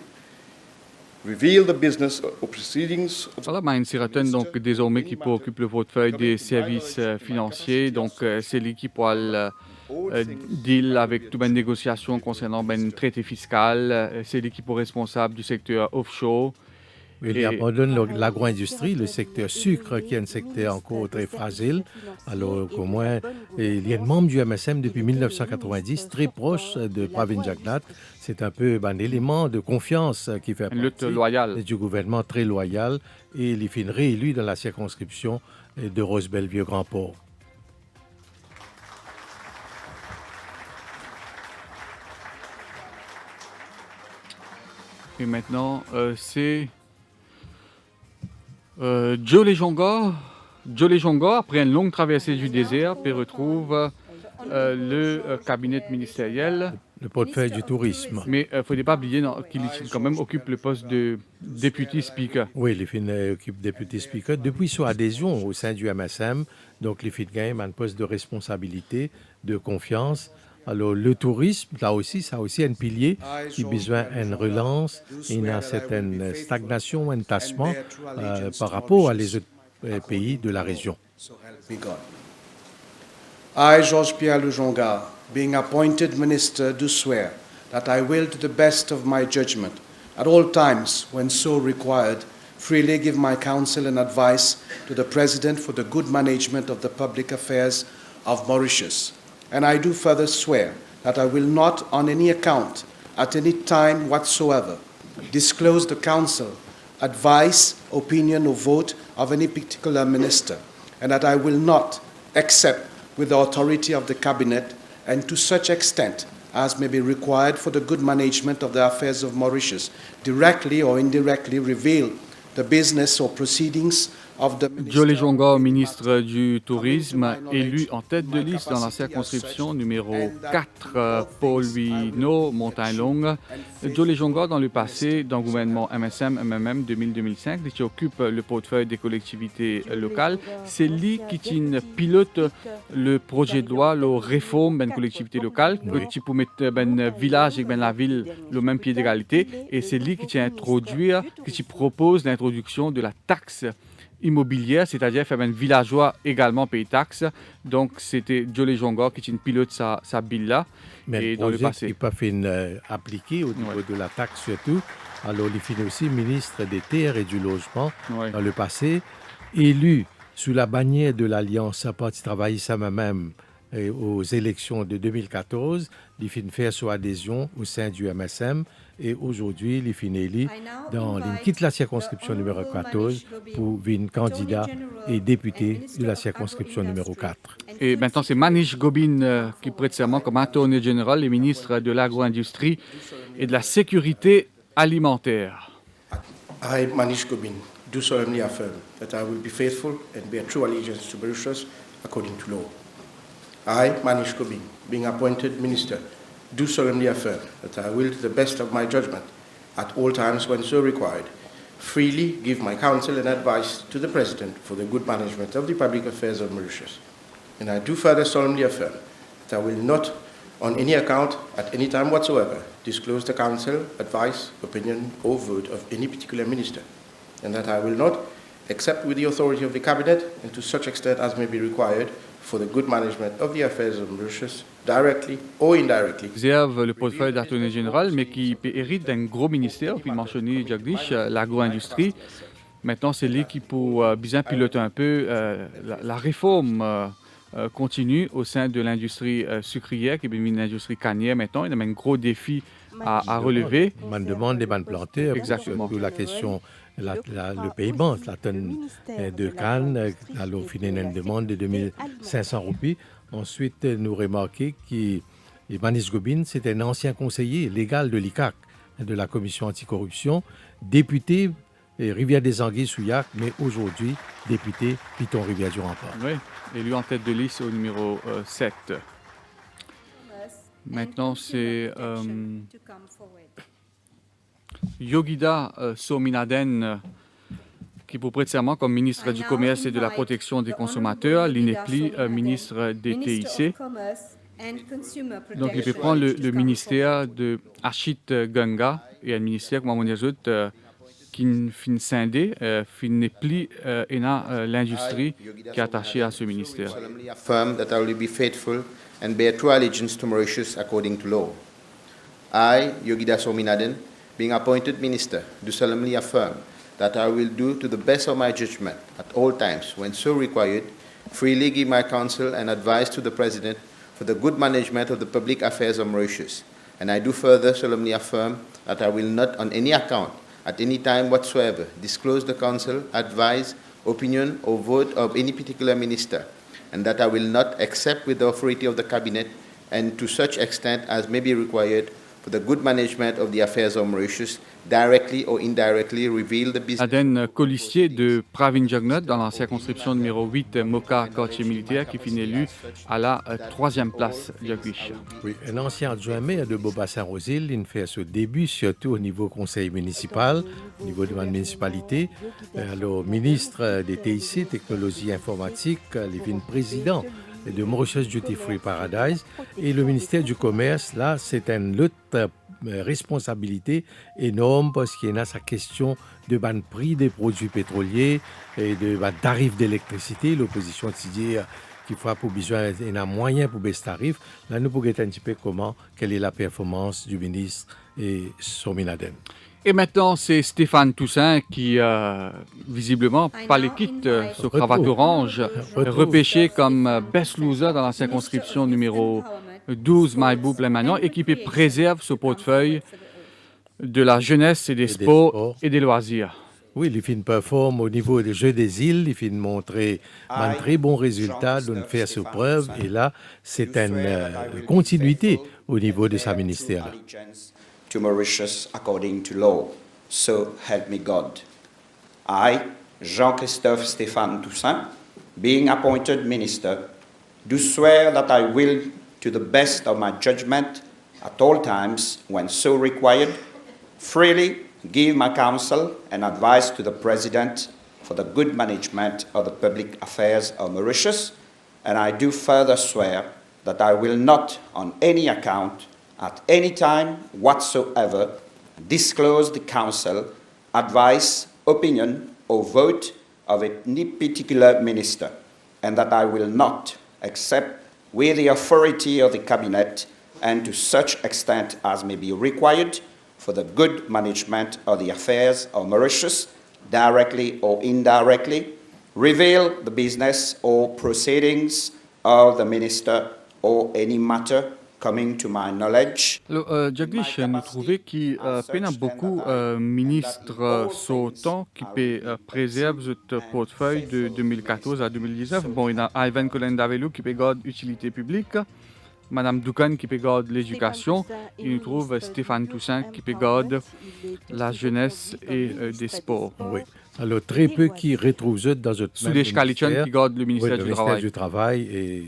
reveal the business or proceedings. Voilà, Mahen Siroten, donc désormais qui occupe le portefeuille des services financiers, donc c'est lui qui pourra deal avec toute une négociation concernant le traité fiscal, c'est l'équipe responsable du secteur offshore. Il abandonne l'agro-industrie, le secteur sucre, qui est un secteur encore très fragile. Alors qu'au moins, il est membre du MSM depuis 1990, très proche de Pravin Jagnat. C'est un peu un élément de confiance qui fait partie du gouvernement très loyal. Et il est réélu dans la circonscription de Rose-Belle-Vieux-Grand-Port. Et maintenant, c'est Joe Lejonga. Joe Lejonga, après une longue traversée du désert, retrouve le cabinet ministériel. Le portefeuille du tourisme. Mais il ne faut pas oublier qu'il quand même occupe le poste de député speaker. Oui, il occupe député speaker depuis son adhésion au sein du MSM. Donc, il a un poste de responsabilité, de confiance. Alors, le tourisme, là aussi, ça a aussi un pilier qui a besoin d'une relance. Il y a une certaine stagnation, un tassement par rapport à les autres pays de la région. I, Georges-Pierre Lejonga, being appointed minister, do swear that I will, to the best of my judgment, at all times when so required, freely give my counsel and advice to the President for the good management of the public affairs of Mauritius. And I do further swear that I will not, on any account, at any time whatsoever, disclose the counsel, advice, opinion, or vote of any particular minister, and that I will not, except with the authority of the Cabinet, and to such extent as may be required for the good management of the affairs of Mauritius, directly or indirectly reveal the business or proceedings Joe Lejonga, ministre du Tourisme, élu en tête de liste dans la circonscription numéro 4, Paul-Louis-No, Montagne-Longue. Joe Lejonga, dans le passé, dans le gouvernement MSM-MMM 2000-2005, qui occupe le portefeuille des collectivités locales, c'est lui qui pilote le projet de loi, la réforme des collectivités locales, qui pour mettre un village et la ville au même pied d'égalité, et c'est lui qui propose l'introduction de la taxe immobilière, c'est-à-dire faire un villageois également payer taxes. Donc, c'était Joe Lejonga qui pilote sa bill-là. Mais dans le passé, il n'a pas fait appliquer au niveau de la taxe surtout. Alors, il finit aussi ministre des Terres et du Logement dans le passé, élu sous la bannière de l'Alliance Parti travailliste même aux élections de 2014. Il finit faire son adhésion au sein du MSM. Et aujourd'hui, il finit élu il quitte la circonscription numéro 14 pour devenir candidat et député de la circonscription numéro 4. Et maintenant, c'est Manish Gobin qui prête serment comme Attorney General et ministre de l'Agro-Industrie et de la Sécurité alimentaire. I, Manish Gobin, do solemnly affirm that I will be faithful and bear true allegiance to Mauritius according to law. I, Manish Gobin, being appointed minister, do solemnly affirm that I will, to the best of my judgment, at all times when so required, freely give my counsel and advice to the President for the good management of the public affairs of Mauritius. And I do further solemnly affirm that I will not, on any account, at any time whatsoever, disclose the counsel, advice, opinion, or vote of any particular minister, and that I will not, except with the authority of the Cabinet, and to such extent as may be required, for the good management of the affairs of Mauritius, directly or indirectly. Réserve le portefeuille d'attorney général, mais qui hérite d'un gros ministère, puis mentionné Jagdish, l'agro-industrie. Maintenant, c'est lui qui pour bien piloter un peu la réforme continue au sein de l'industrie sucrière, qui est une industrie cannière maintenant. Il y a un gros défi à relever. On demande des bandes plantées. Exactement. Surtout la question, le paiement, la tonne de canne, alors finalement une demande de 2500 roupies. Ensuite, nous remarquons que Manis Gobin, c'est un ancien conseiller légal de l'ICAC, de la commission anticorruption, député Rivière des Anguilles-Souillac, mais aujourd'hui député Piton-Rivière du Rempart. Oui, élu en tête de liste au numéro 7. Maintenant, c'est Yogida Sominaden qui pour prêter serment comme ministre du Commerce et de la Protection des consommateurs, l'INEPLI, ministre des TIC. Donc, il peut prendre le ministère de Achit Ganga et un ministère, comme on dit, qui fin scindé, fin n'EPLI et l'industrie qui est attachée à ce ministère. I affirm that I will be faithful and bear true allegiance to Mauritius according to law. I, Yogida Sominaden, being appointed minister, do solemnly affirm that I will do to the best of my judgment at all times, when so required, freely give my counsel and advice to the President for the good management of the public affairs of Mauritius. And I do further solemnly affirm that I will not on any account, at any time whatsoever, disclose the counsel, advice, opinion, or vote of any particular minister, and that I will not, except with the authority of the Cabinet, and to such extent as may be required for the good management of the affairs of Mauritius, directly or indirectly reveal the business. Aden Colistier de Pravin Jugnauth dans la circonscription numéro 8 Moka quartier militaire qui finit élu à la 3e place Jagdish. Oui, un ancien adjoint maire de Beaubassin-Rosil, il fait ce début surtout au niveau conseil municipal, au niveau de la municipalité. Alors, ministre des TIC, technologie informatique, il président de Mauritius Duty Free Paradise, et le ministère du Commerce, là, c'est une autre responsabilité énorme parce qu'il y a sa question de ban prix des produits pétroliers et de tarifs d'électricité. L'opposition dit qu'il faut pour besoin d'un moyen pour baisser tarifs. Là, nous pouvons un petit peu quelle est la performance du ministre et Sominaden. Et maintenant, c'est Stéphane Toussaint qui, visiblement, pas les quitte ce cravate orange, repêché comme best loser dans la circonscription numéro 12 Maïbou Plein-Magnon, et qui préserve ce portefeuille de la jeunesse et des sports et des loisirs. Oui, il fin performe au niveau des Jeux des îles, il fin montrer un très bon résultat, de faire ses preuves, et là, c'est une continuité au niveau de sa ministère. To Mauritius according to law. So help me God. I, Jean-Christophe Stéphane Toussaint, being appointed minister, do swear that I will, to the best of my judgment, at all times, when so required, freely give my counsel and advice to the President for the good management of the public affairs of Mauritius, and I do further swear that I will not, on any account, at any time whatsoever, disclose the counsel, advice, opinion, or vote of any particular minister, and that I will not, except with the authority of the Cabinet, and to such extent as may be required for the good management of the affairs of Mauritius, directly or indirectly, reveal the business or proceedings of the minister or any matter coming to my knowledge. Alors, Jagdish, nous trouvons qu'il peine beaucoup ministre sautant qui préserve ce portefeuille de 2014 à 2019. Bon, il y a Ivan Colendavelu qui garde utilité publique, Madame Doukan qui garde l'éducation, et nous trouve Stéphane Toussaint qui garde la jeunesse et des sports. Oui. Alors, très peu qui retrouvent ça dans notre même Sudesh Kalichon ministère. qui garde le ministère Oui, du le ministère Travail. du Travail. Et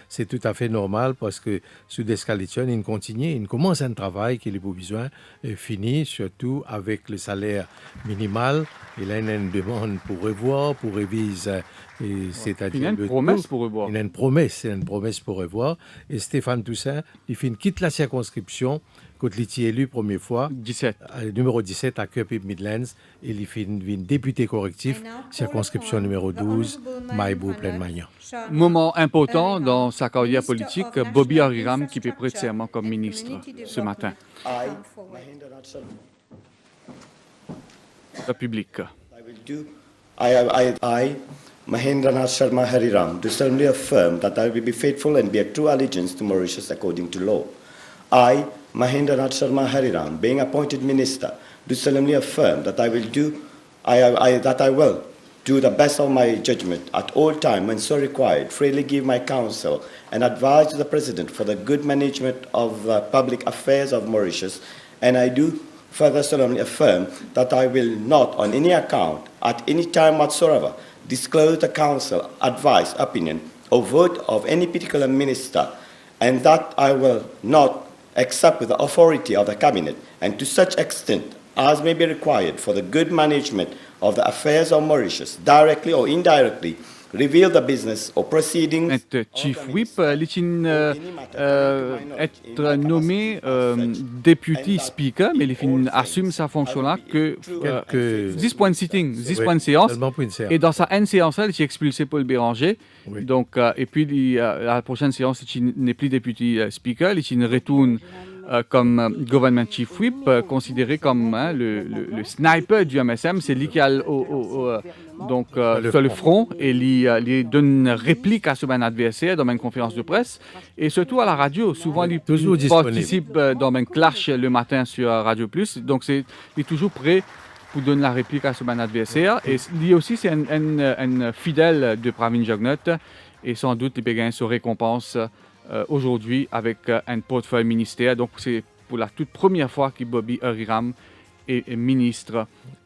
c'est tout à fait normal parce que Sudesh Kalichon, il continue, il commence un travail qu'il a besoin fini, surtout avec le salaire minimal. Il a une demande pour revoir, pour réviser. C'est-à-dire Il a une le promesse tout. pour revoir. Il a une promesse pour revoir. Et Stéphane Toussaint, il quitte la circonscription quand il est élu première fois. 17. Numéro 17 à Kirby Midlands. Il est député correctif, circonscription numéro 12, Maïbou, Plaine-Magnan. Moment important dans sa carrière politique, Bobby Ariram qui peut prêter serment comme ministre ce matin. Le public. I, Mahendranath Sharma Hariram, do solemnly affirm that I will be faithful and bear true allegiance to Mauritius according to law. I, Mahendranath Sharma Hariram, being appointed minister, do solemnly affirm that I will do the best of my judgment at all times when so required, freely give my counsel and advice to the President for the good management of the public affairs of Mauritius, and I do further solemnly affirm that I will not on any account, at any time whatsoever, disclose the counsel, advice, opinion, or vote of any particular minister, and that I will not accept with the authority of the Cabinet, and to such extent as may be required for the good management of the affairs of Mauritius, directly or indirectly, reveal the business or proceedings. Chief Whip, être nommé deputy speaker, mais il assume sa fonction-là que 10 points de sitting, 10 points de séance. Et dans sa N séance, il est expulsé Paul Béranger. Oui. Donc, et puis, à la prochaine séance, il n'est plus deputy speaker, il retourne comme government chief whip, considéré comme le sniper du MSM. C'est lui qui a sur le front et il donne une réplique à son adversaire dans une conférence de presse et surtout à la radio. Souvent, il participe dans un clash le matin sur Radio Plus. Donc, il est toujours prêt pour donner la réplique à son adversaire. Et lui aussi, c'est un fidèle de Pravin Jugnut et sans doute il peut gagner sa récompense aujourd'hui avec un portefeuille ministère. Donc, c'est pour la toute première fois que Bobby Ariram est ministre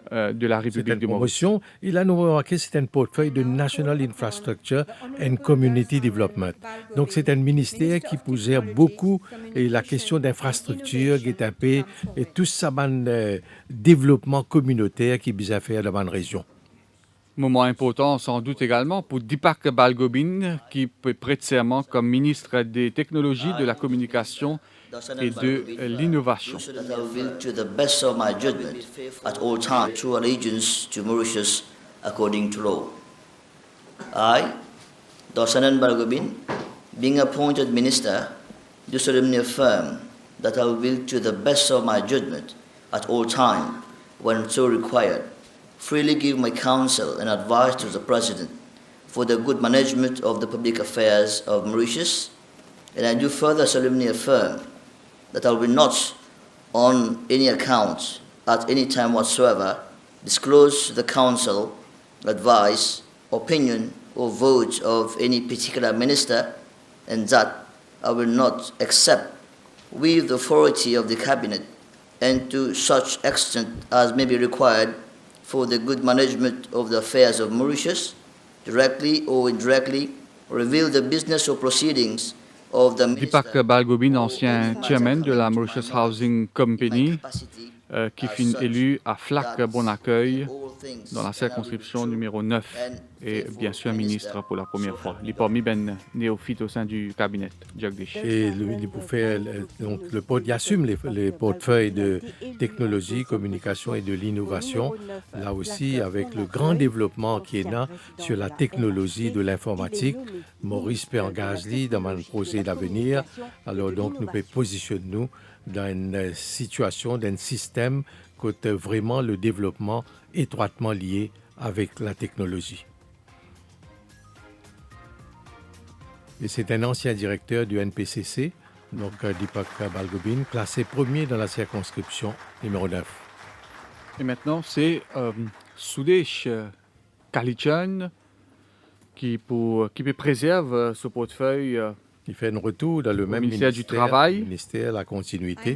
de la République du Maurice. Il a remarqué que c'est un portefeuille de National Infrastructure and Community Development. Donc, c'est un ministère qui gère beaucoup et la question d'infrastructure, et tout ça, développement communautaire qui vise à faire dans la région. Moment important sans doute également pour Deepak Balgobin qui peut prêter serment comme ministre des Technologies, de la Communication et de l'Innovation. To the best of my judgment at all times, true allegiance to Mauritius according to law. I, Dosanan Balgobin, being appointed minister, do solemnly affirm that I will to the best of my judgment at all times, when so required, freely give my counsel and advice to the President for the good management of the public affairs of Mauritius, and I do further solemnly affirm that I will not, on any account, at any time whatsoever, disclose the counsel, advice, opinion, or vote of any particular minister, and that I will not accept with the authority of the Cabinet, and to such extent as may be required for the good management of the affairs of Mauritius, directly or indirectly, reveal the business or proceedings of the Deepak Balgobin, ancien chairman de la Mauritius Housing Company, qui fut élu à Flac Bon Accueil dans la circonscription numéro 9 et bien sûr ministre pour la première fois. Il est parmi ben néophytes au sein du cabinet Jagdish. Et il assume les portefeuilles de technologie, communication et de l'innovation. Là aussi, avec le grand développement qui est là sur la technologie de l'informatique, Maurice peut engager dans un projet d'avenir. Alors donc, nous pouvons positionner nous dans une situation, d'un système qui est vraiment le développement étroitement lié avec la technologie. Et c'est un ancien directeur du NPCC, donc Deepak Balgobin, classé premier dans la circonscription numéro 9. Et maintenant, c'est Sudesh Kalichon qui préserve ce portefeuille. Il fait un retour dans le même ministère du Travail. Ministère de la continuité.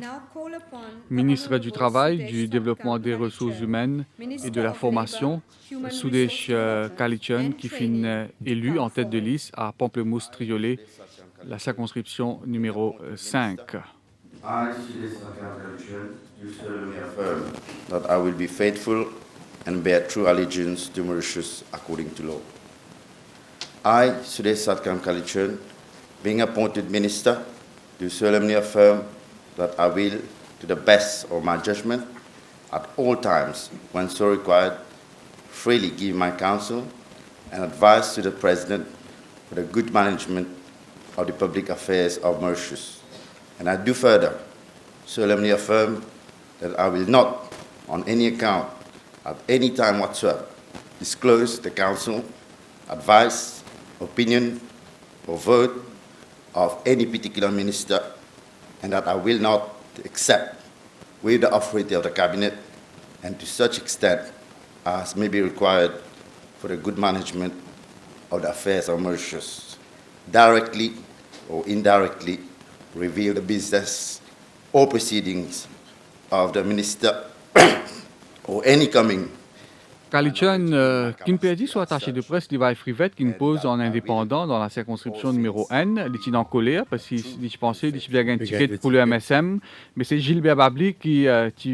ministre du Travail, du Développement des Ressources Humaines et de la Formation, Sudesh Kalichan, qui finit élu en tête de liste à Pamplemousse-Triolet, la circonscription numéro 5. I, Sudesh Kalichan, do solemnly affirm that I will be faithful and bear true allegiance to Mauritius according to law. I, Sudesh Kalichan, being appointed minister, do solemnly affirm that I will, to the best of my judgment, at all times, when so required, freely give my counsel and advice to the President for the good management of the public affairs of Mauritius. And I do further solemnly affirm that I will not, on any account, at any time whatsoever, disclose the counsel, advice, opinion, or vote of any particular minister, and that I will not accept with the authority of the Cabinet and to such extent as may be required for the good management of the affairs of Mauritius, directly or indirectly reveal the business or proceedings of the minister or any coming. Kalichan, qui perdit soit attaché de presse Levi Frivet, qui nous pose en indépendant dans la circonscription numéro N, il est en colère parce qu'il pensait qu'il avait un ticket pour le MSM, mais c'est Gilbert Babli qui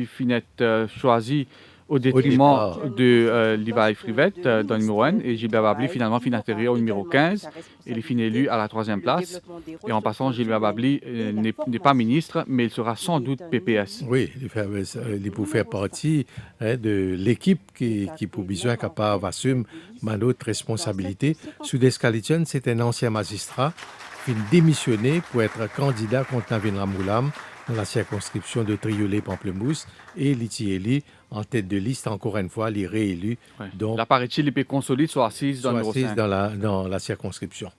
finit choisi au détriment de Levi Frivet dans le numéro N, et Gilbert Babli finalement finit intérieur au numéro 15, et il finit élu à la 3e place. Et en passant, Gilbert Babli n'est pas ministre, mais il sera sans doute PPS. Oui, il peut faire partie de l'équipe qui pour besoin capable d'assumer notre responsabilité. Sudesh Kalichan, c'est un ancien magistrat qui a démissionné pour être candidat contre Navin Ramgoolam dans la circonscription de Triolet-Pamplemousse, et Litieli en tête de liste, encore une fois, il est réélu. Ouais. Donc, la paraît-il, il peut consolider soit assise dans le numéro 5. Dans la circonscription.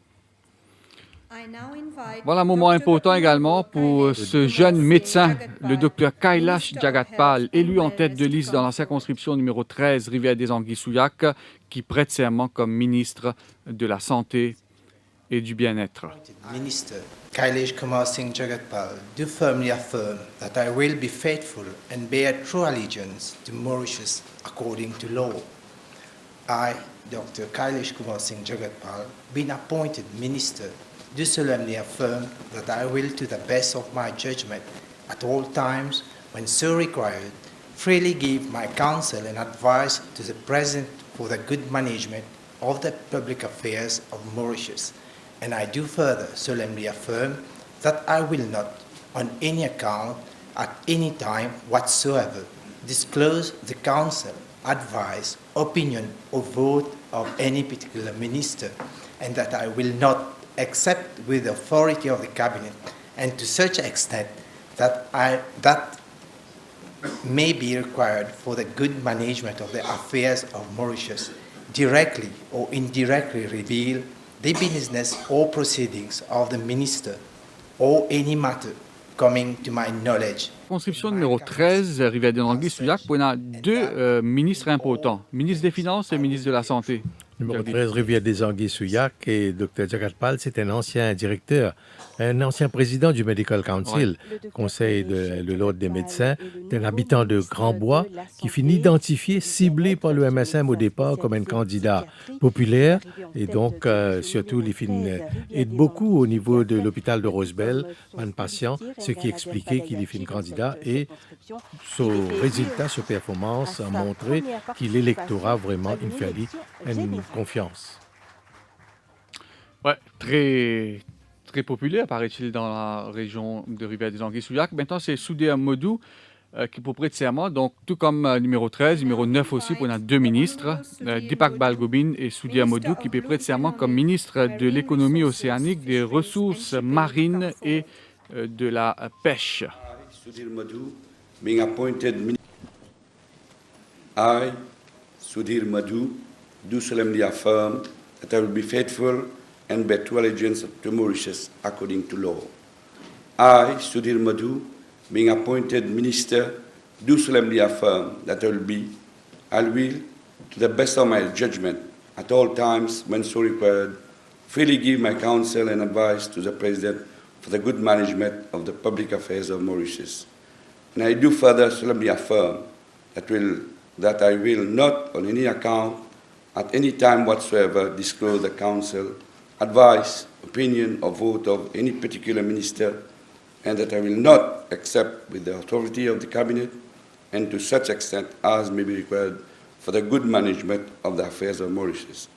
Voilà un moment important également pour ce jeune médecin, le docteur Kailash Jagatpal, élu en tête de liste dans la circonscription numéro 13, Rivière-des-Anguilles-Souillac, qui prête serment comme ministre de la Santé et du Bien-être. Minister Kailash Kumar Singh Jagatpal do firmly affirm that I will be faithful and bear true allegiance to Mauritius according to law. I, Dr. Kailash Kumar Singh Jagatpal, being appointed minister, do solemnly affirm that I will, to the best of my judgment, at all times, when so required, freely give my counsel and advice to the President for the good management of the public affairs of Mauritius. And I do further solemnly affirm that I will not, on any account, at any time whatsoever, disclose the counsel, advice, opinion, or vote of any particular minister, and that I will not accept with the authority of the Cabinet, and to such extent that may be required for the good management of the affairs of Mauritius, directly or indirectly reveal the business or proceedings of the minister or any matter coming to my knowledge. Circonscription numéro 13, Rivière-des-Anguilles-Souillac, on a deux ministres importants, ministre des Finances et ministre de la Santé. Numéro 13, Rivière-des-Anguilles-Souillac, et Dr. Jagatpal, c'est un ancien directeur, un ancien président du Medical Council, conseil de l'ordre des médecins, un habitant de Grand-Bois qui finit identifié, ciblé par le MSM au départ comme un candidat populaire, et donc surtout il aide beaucoup au niveau de l'hôpital de Rosebel, un patient, ce qui expliquait qu'il est candidat, et son résultat, sa performance a montré qu'il l'électorat vraiment une confiance. Ouais, très populaire, paraît-il, dans la région de Rivière-des-Anguilles-Souillac. Maintenant, c'est Soudé Modou qui pour prêter serment. Donc, tout comme numéro 13, numéro 9 aussi, on a deux ministres, Deepak Balgobin et Soudé Modou, qui peut prêter serment comme ministre de l'économie océanique, des ressources marines et de la pêche. Sudhir Madhu, being appointed minister. I, Sudhir Madhu, do solemnly affirm that I will be faithful and bear true allegiance to Mauritius according to law. I, Sudhir Madhu, being appointed minister, do solemnly affirm that I will, to the best of my judgment, at all times when so required, freely give my counsel and advice to the President for the good management of the public affairs of Mauritius. And I do further solemnly affirm that I will not, on any account, at any time whatsoever, disclose the counsel, advice, opinion, or vote of any particular minister, and that I will not accept with the authority of the Cabinet, and to such extent as may be required for the good management of the affairs of Mauritius,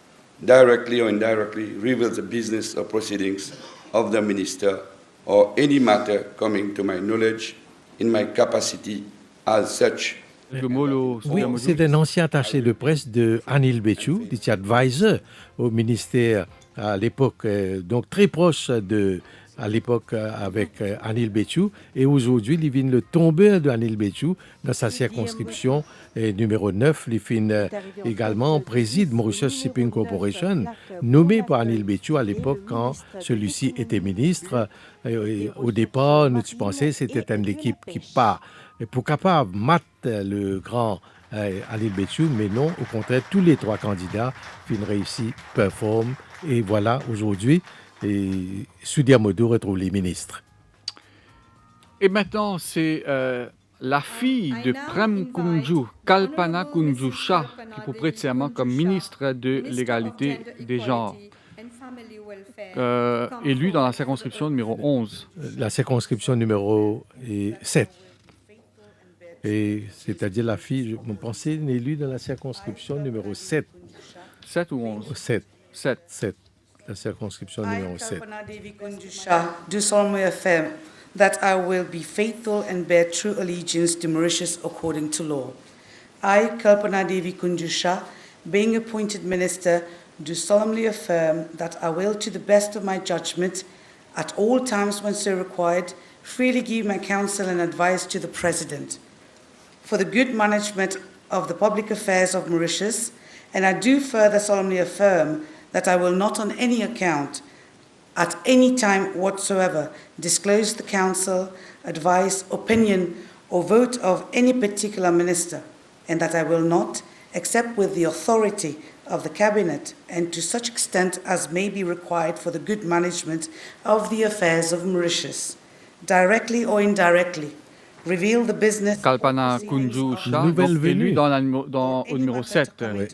directly or indirectly reveal the business or proceedings of the minister or any matter coming to my knowledge in my capacity as such. Oui, c'est un ancien attaché de presse de Anil Béchou, qui était advisor au ministère à l'époque, donc très proche à l'époque avec Anil Béchou, et aujourd'hui, il vient le tombeur de Anil Béchou dans sa circonscription numéro 9. Il vient également préside Mauritius Shipping Corporation, nommé par Anil Béchou à l'époque quand celui-ci était ministre. Au départ, nous pensions que c'était une équipe qui part pour capable mat le grand Anil Béchou, mais non, au contraire, tous les trois candidats ont réussi, performent, et voilà, aujourd'hui, Soudia Modou retrouve les ministres. Et maintenant, c'est la fille de Prem Kunju, Kalpana Kunju Shah, qui peut prêter serment comme ministre de l'égalité des genres, élue dans la circonscription numéro 11. La circonscription numéro 7. Et c'est-à-dire la fille, je pensais, élue dans la circonscription numéro 7. 7 ou 11? 7. 7. 7. La circonscription numéro 7. Kalpana Devi Kunju Shah, do solemnly affirm that I will be faithful and bear true allegiance to Mauritius according to law. I, Kalpana Devi Kunju Shah, being appointed minister, do solemnly affirm that I will, to the best of my judgment, at all times when so required, freely give my counsel and advice to the President for the good management of the public affairs of Mauritius, and I do further solemnly affirm that I will not on any account, at any time whatsoever, disclose the counsel, advice, opinion, or vote of any particular minister, and that I will not, except with the authority of the Cabinet, and to such extent as may be required for the good management of the affairs of Mauritius, directly or indirectly, reveal the business. Kalpana Kunju Shah, élue au numéro 7. Oui,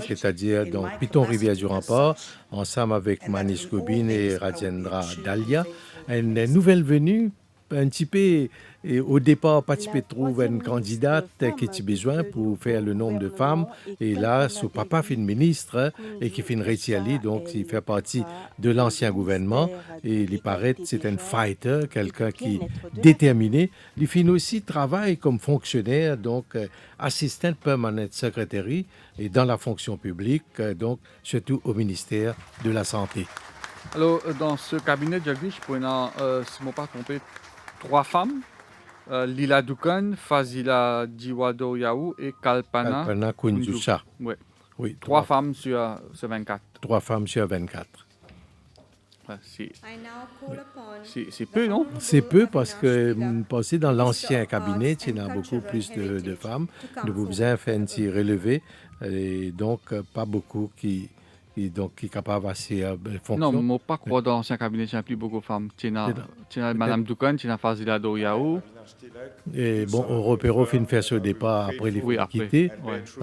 c'est-à-dire donc Piton Rivière du Rempart, ensemble avec Manish Gobin et Rajendra Dalia. Une nouvelle venue, un petit peu, et au départ, pas de trouver une candidate qui a besoin pour faire le nombre de femmes. Et là, son papa fait une ministre et qui fait une rétiali, donc il fait partie de l'ancien gouvernement. Et il paraît que c'est un fighter, quelqu'un qui est déterminé. Il fait aussi travail comme fonctionnaire, donc assistant permanent secrétaire et dans la fonction publique, donc surtout au ministère de la Santé. Alors, dans ce cabinet, Jagdish, si je ne m'ai pas trompé, 3 femmes. Lila Dukan, Fazila Jiwadoriaou et Kalpana Kunju Shah. Ouais. Oui, 3 femmes sur 24. 3 femmes sur 24. C'est peu, non? C'est peu parce que passé dans l'ancien cabinet, il y a beaucoup plus de femmes. Nous avons besoin de faire un petit relevé et donc pas beaucoup qui est capable de ces fonctions. Non, je ne pas croire dans l'ancien cabinet, il n'y a plus beaucoup de femmes. Il y a Mme Dukan, il y a Fazila Doriaou. Et bon, Européro fait une fête au départ, après les quittés.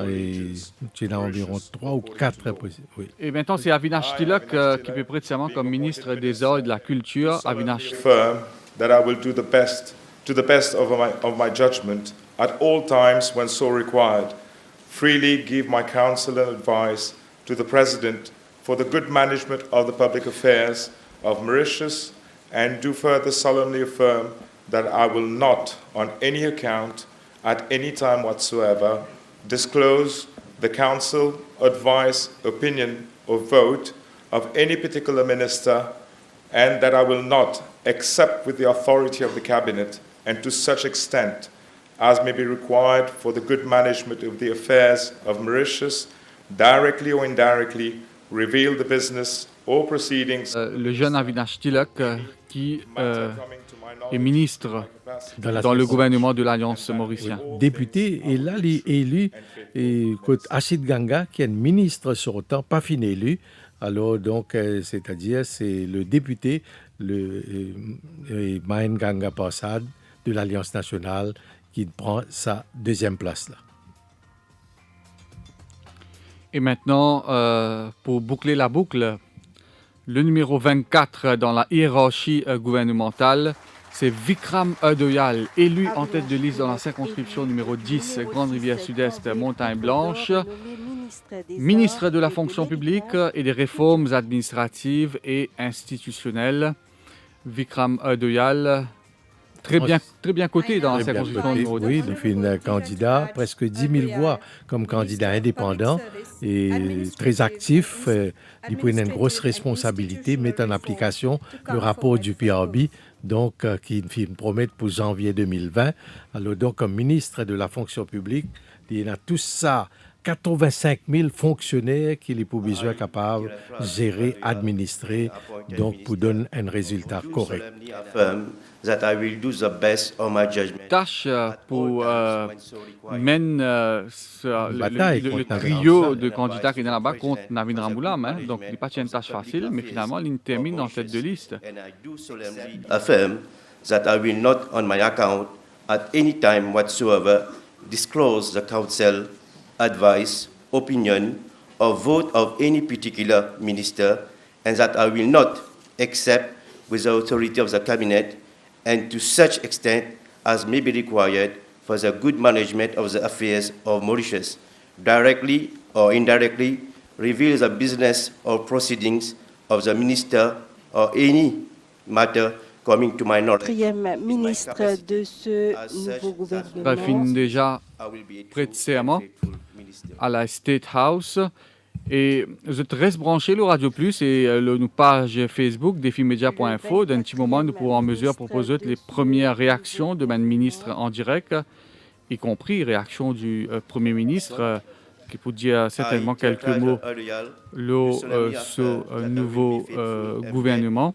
Et il y a environ 3 ou 4 possibles. Oui. Et maintenant, c'est Avinash Tilak qui peut prêter serment comme ministre des Arts et de la Culture. Avinash. Affirm that I will do the best, to the best of my judgment, at all times when so required, freely give my counsel and advice to the President for the good management of the public affairs of Mauritius, and do further solemnly affirm that I will not, on any account, at any time whatsoever, disclose the counsel, advice, opinion, or vote of any particular minister, and that I will not, except with the authority of the Cabinet, and to such extent as may be required for the good management of the affairs of Mauritius, directly or indirectly, reveal the business or proceedings. Le jeune Avinash Tilak qui est ministre dans le gouvernement de l'Alliance mauricienne. Député, et là, il est élu, et Achid Ganga, qui est ministre sortant, pas fin élu. Alors, donc, c'est-à-dire, c'est le député, Mahen Ganga Passad, de l'Alliance nationale, qui prend sa deuxième place là. Et maintenant, pour boucler la boucle, le numéro 24 dans la hiérarchie gouvernementale, c'est Vikram Adoyal, élu en tête de liste dans la circonscription numéro 10, Grande Rivière Sud-Est, Montagne Blanche, ministre de la fonction publique et des réformes administratives et institutionnelles. Vikram Adoyal, très bien coté dans la circonscription numéro 10. Oui, il fait un candidat, presque 10 000 voix comme candidat indépendant et très actif. Il prend une grosse responsabilité, met en application le rapport du PRB, donc qui promet pour janvier 2020. Alors donc, comme ministre de la fonction publique, il a tout ça. 85 000 fonctionnaires qu'il est pour besoin capable de gérer, administrer, donc pour donner un résultat correct. Tâche pour mener le trio de candidats qui est là-bas contre Navin Ramgoolam. Hein. Donc, il n'est pas une tâche facile, mais finalement, il termine en tête de liste. Affirm that I will not, on my account, at any time whatsoever, disclose the council advice, opinion, or vote of any particular minister, and that I will not accept with the authority of the cabinet, and to such extent as may be required for the good management of the affairs of Mauritius, directly or indirectly reveal the business or proceedings of the minister or any matter coming to my knowledge. Quatrième ministre de ce nouveau gouvernement. Finit déjà prêt serment à la State House. Et je te reste branché le Radio Plus et nos pages Facebook défimedia.info. D'un petit moment, nous pourrons en mesure proposer les premières réactions de mon ministre en direct, y compris réaction du Premier ministre, qui peut dire certainement quelques mots sur un nouveau gouvernement.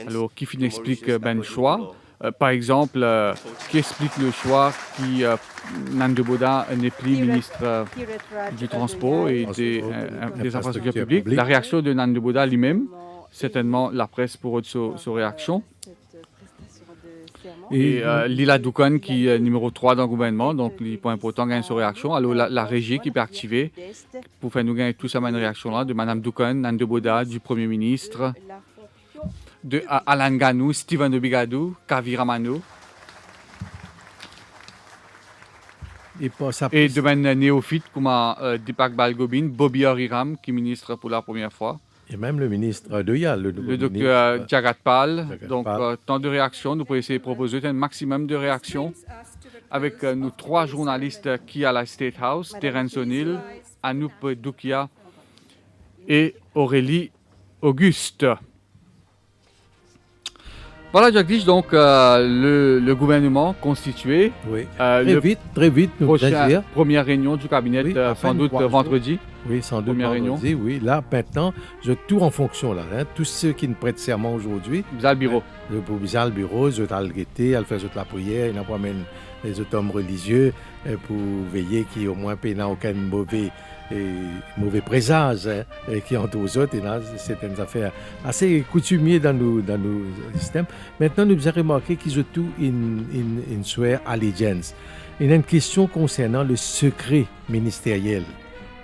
Alors, qui explique le choix. Par exemple, qui explique le choix qui Nando Boda n'est plus ministre du Transport et des infrastructures publiques. La réaction de Nando Boda lui-même, certainement la presse pour sa réaction. Et Lila Doukan qui est numéro 3 dans le gouvernement, donc il est important de gagner sa réaction. Alors la régie qui peut activer pour faire nous gagner tout ça une réaction là de Mme Doukan, Nando Boda, du Premier ministre, de Alan Ganou, Steven Obigadou, Kavi Ramano. Et de même néophyte comme Deepak Balgobin, Bobby Hariram, qui est ministre pour la première fois. Et même le ministre Adoyal, le docteur Jagat Pal. Donc, tant de réactions. Nous pouvons essayer de proposer un maximum de réactions avec nos 3 journalistes qui à la State House, Terence O'Neill, Anup Dukia et Aurélie Auguste. Voilà, Jagdish, donc le gouvernement constitué. Oui, très vite, nous dire. Première réunion du cabinet, oui, sans doute vendredi. Oui, sans doute première vendredi, réunion. Oui, là, maintenant, je tourne en fonction, là. Hein, tous ceux qui ne prêtent serment aujourd'hui. Bizarre le bureau. Pour bizarre le bureau, je vais le guetter, elle fait la prière, il n'a pas même les autres hommes religieux pour veiller qu'il n'y ait au moins pas aucun mauvais présage qui entoure aux autres. Et là, c'est une affaire assez coutumière dans nos systèmes. Maintenant, nous avons remarqué qu'ils ont tout une swear allegiance. Il y a une question concernant le secret ministériel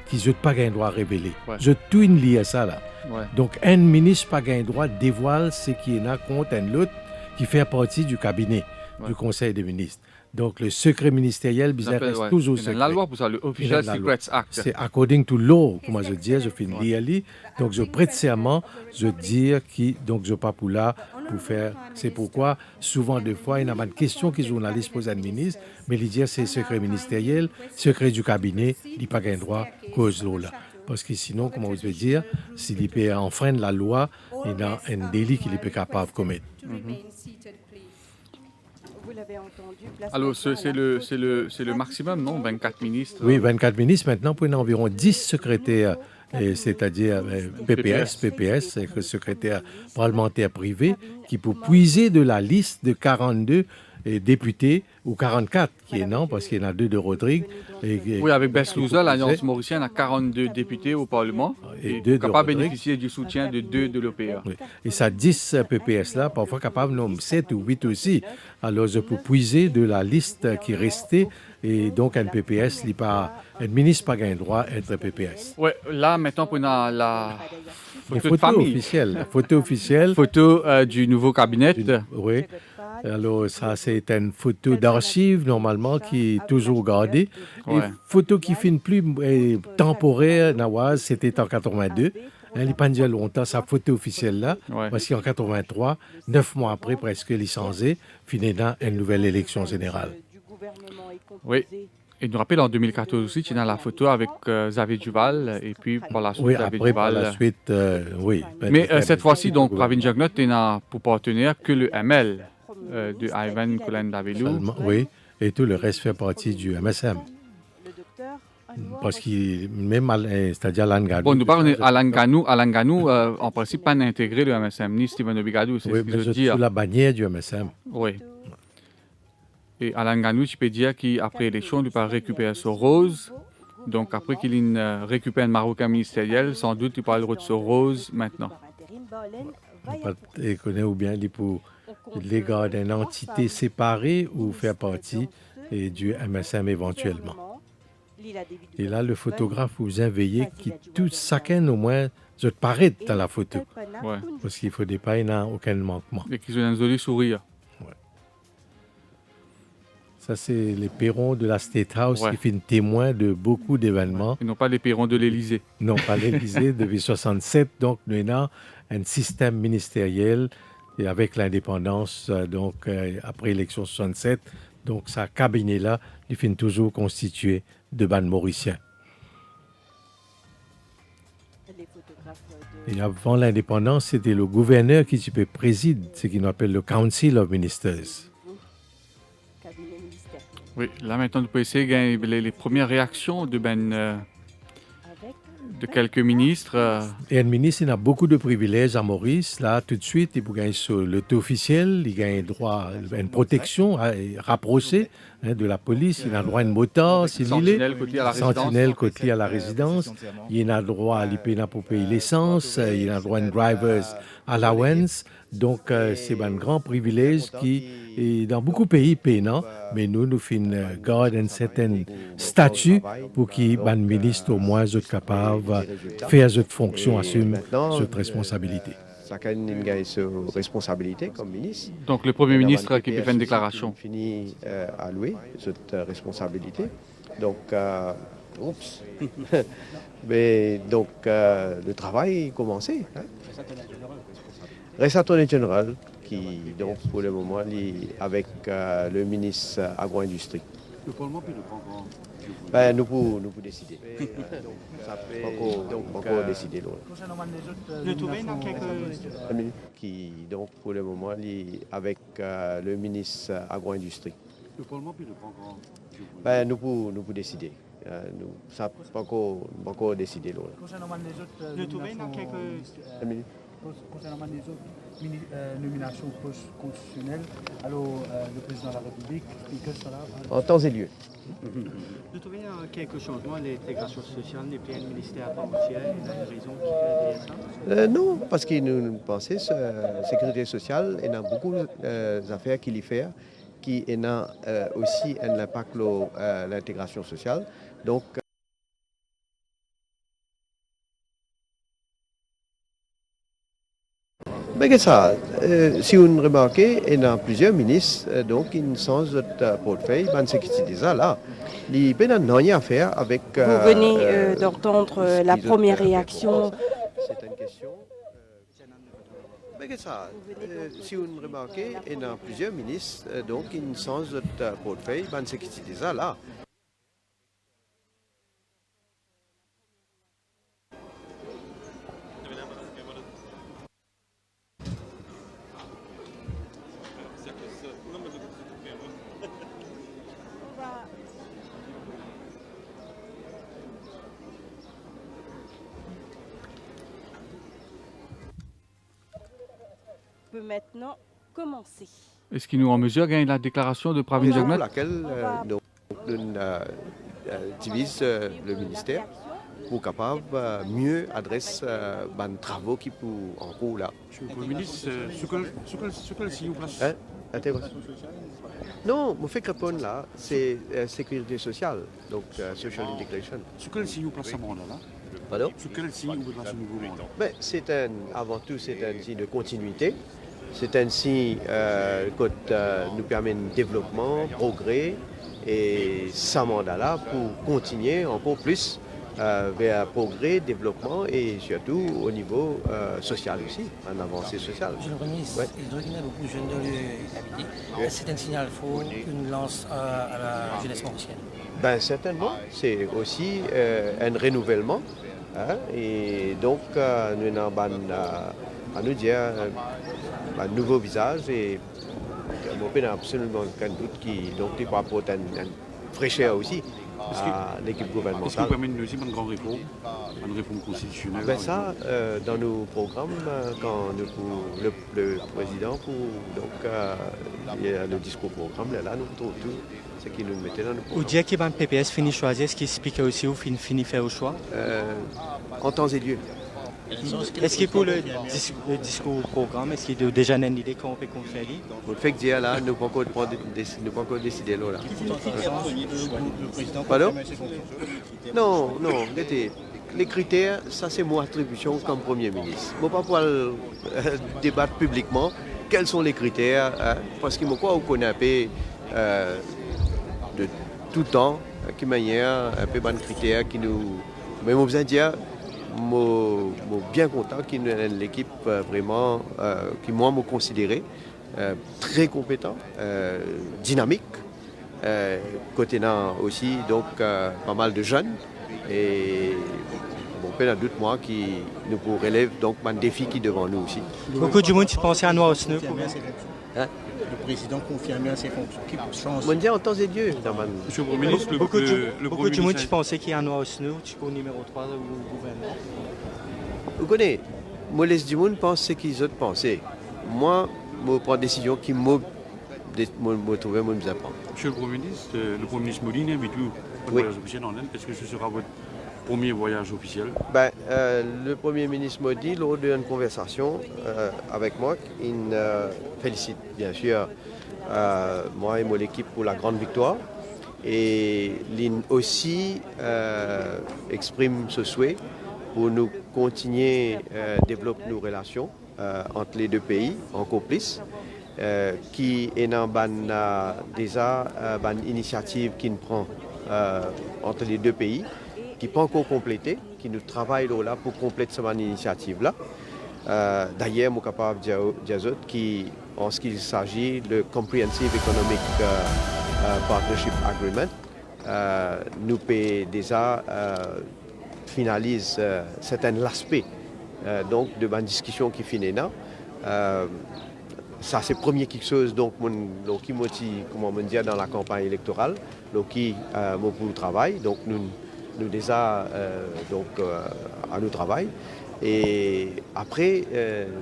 qu'ils n'ont pas le droit à révéler. Ouais. Je tout une lié à ça là. Ouais. Donc, un ministre n'a pas le droit de dévoiler ce qui est contre un autre qui fait partie du cabinet du Conseil des ministres. Donc, le secret ministériel, bizarre, reste toujours secret. La loi pour ça, le Official Secrets Act. C'est according to law, comment je dis, je fais une lire. Donc, je prête serment, je dis donc je pas pour là, pour faire. C'est pourquoi, souvent, des fois, il y a une question que les journalistes posent à un ministre, mais ils disent c'est secret ministériel, secret du cabinet, il n'a pas un droit cause l'eau là. Parce que sinon, comment je veux dire, s'il peut enfreindre la loi, il y a un délit qu'il est capable de commettre. Alors, c'est le maximum, non? 24 ministres. Oui, 24 ministres. Maintenant, pour environ 10 secrétaires, c'est-à-dire PPS, c'est le secrétaire parlementaire privé, qui peut puiser de la liste de 42 et député, ou 44 qui est non, parce qu'il y en a 2 de Rodrigue. Oui, avec Bess Louza, l'Alliance mauricienne a 42 députés au Parlement et deux de capable de Rodrigue. bénéficier du soutien de 2 de l'OPA. Oui. Et ça 10 PPS là, parfois capable de nommer 7 ou 8 aussi. Alors, je peux puiser de la liste qui restait, et donc un PPS, un ministre n'a pas un droit d'être PPS. Oui, là, maintenant, pour la photo de photo famille. officielle. La photo officielle. Photo du nouveau cabinet. Oui. Alors, ça, c'est une photo d'archive, normalement, qui est toujours gardée. Ouais. Et photo qui finit plus temporaire, Nawaz, c'était en 82. Il n'y a pas déjà longtemps, sa photo officielle-là, parce qu'en 83, 9 mois après, presque licencié, finit dans une nouvelle élection générale. Oui. Et nous rappelle en 2014 aussi, tu as la photo avec Xavier Duval, et puis par la suite, Oui, Xavier après, Duval. par la suite, oui. Mais cette fois-ci, donc, Pravin Jagnot n'a pour partenaire que le ML de Ivan Kolen-Davelou. Oui, et tout le reste fait partie du MSM. Parce qu'il, même, c'est-à-dire Alan Ganou. Bon, nous parlons d'Alan Ganou. Alan Ganou, en principe, pas intégré le MSM, ni Steven Obigadou, c'est oui, ce que mais je veux dire. sous la bannière du MSM. Oui. Et Alan Ganou, tu peux dire qu'après l'élection, il va récupérer son rose. Donc, après qu'il récupère un marocain ministériel, sans doute, il parlera de son rose maintenant. Il connaît ou bien pour les gars d'une entité séparée ou faire partie du MSM éventuellement. Et là, le photographe vous veillez qui tout chacun au moins se paraît dans la photo. Ouais. Parce qu'il ne faut pas, il n'y a aucun manquement. Et qu'ils ont un joli sourire. Ouais. Ça, c'est les perrons de la State House qui font témoin de beaucoup d'événements. Et non pas les perrons de l'Élysée. Non, pas l'Élysée, depuis 67. Donc, nous avons un système ministériel et avec l'indépendance, donc après l'élection 67. Donc, ce cabinet-là, il finit toujours constitué de ban mauriciens. Et avant l'indépendance, c'était le gouverneur qui préside ce qu'on appelle le Council of Ministers. Oui, là maintenant, nous pouvons essayer de gagner les premières réactions de quelques ministres. Et un ministre, il a beaucoup de privilèges à Maurice. Là, tout de suite, il peut gagner sur le taux officiel, il gagne droit à une protection rapprochée de la police, il a droit à une moto civile, sentinelle côté à la résidence, il a droit à l'IPNA pour payer l'essence, il a droit à une driver's allowance. Donc, c'est un grand privilège qui est dans beaucoup de pays payant, mais nous faisons garder un certain statut pour que les ministres au moins soient capables de faire cette fonction, assumer cette responsabilité. Chacun a ses responsabilités comme ministre. Donc, le Premier ministre qui fait une déclaration. Fini à lui cette responsabilité. Donc, oups. Mais donc, le travail a commencé. Hein? Reste attorney général qui, donc, pour le moment, est avec le ministre agro-industrie. Le Parlement peut le prendre. Ben, nous pouvons décider. Donc, ça fait encore décider. Le Toubain a quelques... Qui, donc, pour le moment, est avec le ministre agro-industrie. Le Parlement peut le prendre. Ben, nous pouvons décider. Ça n'a pas encore décidé. Le Toubain a quelques... Concernant les autres nominations post constitutionnelles, alors le président de la République, que sera... En temps et lieu. Vous trouvez quelques changements à l'intégration sociale n'est plus un ministère à part entière? Il y a une raison qui fait derrière ça? Non, parce que nous pensons que la sécurité sociale, il y a beaucoup d'affaires qu'il y fait, qui ont aussi un impact sur l'intégration sociale. Donc, ben ça, si vous remarquez, il y a plusieurs ministres donc, qui changent de portefeuille. Ben, c'est déjà là. Il n'y a rien à faire avec... Vous venez d'entendre la première réaction. C'est une question... Ben, ça, si vous remarquez, il y a plusieurs ministres donc, qui changent de portefeuille. Ben, c'est déjà là. Peut maintenant commencer. Est-ce qu'il nous en mesure gagner la déclaration de Pravin Pour Jagnwat? laquelle nous divise le ministère pour capable mieux adresser les travaux qui sont en cours là. Monsieur le Premier ministre, ce que si vous place. Non, mon fait répondre là, c'est sécurité sociale, donc social integration. Ce que si vous place à mandat là. Pardon? Ce que si vous place au nouveau mandat. Ben, avant tout, c'est un signe de continuité. C'est un signe qui nous permet un développement, progrès, et ce mandat-là pour continuer encore plus vers progrès, développement et surtout au niveau social aussi, en avancée sociale. Monsieur le Premier ministre, il doit y avoir beaucoup de jeunes dans l'habité. C'est un signal fort qu'une lance à la jeunesse mauricienne. Ben, certainement, c'est aussi un renouvellement. Hein, et donc, nous avons à nous dire un nouveau visage et on n'a absolument aucun doute qui va apporter une fraîcheur aussi à l'équipe gouvernementale. Est-ce qu'il permet aussi une grande réforme, une réforme constitutionnelle? Ben ça, dans nos programmes, quand le président, il y a le discours programme, là, nous trouvons tout ce qui nous mettait dans nos programmes. Ou dire que le PPS finit choisir, est-ce qu'il explique aussi où finit faire au choix? En temps et lieu. Est-ce que pour le discours programme, est-ce qu'il y a déjà une idée qu'on peut faire? Pour le fait que dire là, nous ne pouvons pas encore décider là. Pardon? Non, les critères, ça c'est mon attribution comme Premier ministre. Je ne vais pas pouvoir débattre publiquement quels sont les critères, parce que moi, on connaît un peu de tout temps, qui manière, un peu de critères qui nous... Mais je veux dire, je suis bien content qu'il y ait l'équipe vraiment, qui moi me considéré très compétent, dynamique. Côté là aussi, donc pas mal de jeunes. Et bon, peu de doute, moi, qui nous relève donc un défi qui est devant nous aussi. Beaucoup de monde qui pensait à Noir Osneux. Le président confirme ses fonctions. Qui change? On dit en temps et lieu. Monsieur le Premier ministre, beaucoup de monde qui pensait qu'il y a un Noir Osneux, tu peux numéro 3 au gouvernement. Vous connaissez, moi, les du monde pensent ce qu'ils ont pensé. Moi, je prends une décision qui me trouve moi me apprendre. Monsieur le Premier ministre Moline invite vous un voyage officiel en Inde. Est-ce que ce sera votre premier voyage officiel? Le Premier ministre m'a dit lors d'une conversation avec moi, il félicite bien sûr moi et mon équipe pour la grande victoire. Et il aussi exprime ce souhait pour nous continuer à développer nos relations entre les deux pays, encore plus, qui est déjà une initiative qui nous prend entre les deux pays, qui n'est pas encore complétée, qui nous travaille là pour compléter cette initiative-là. D'ailleurs, je suis capable de dire en ce qu'il s'agit du Comprehensive Economic Partnership Agreement, nous pouvons déjà finaliser certains aspects donc, de ma discussion qui finit là. Ça, c'est premier quelque chose qui motive, comment on dit, dans la campagne électorale, donc qui pour le travail. Donc, nous déjà à nos travail. Et après,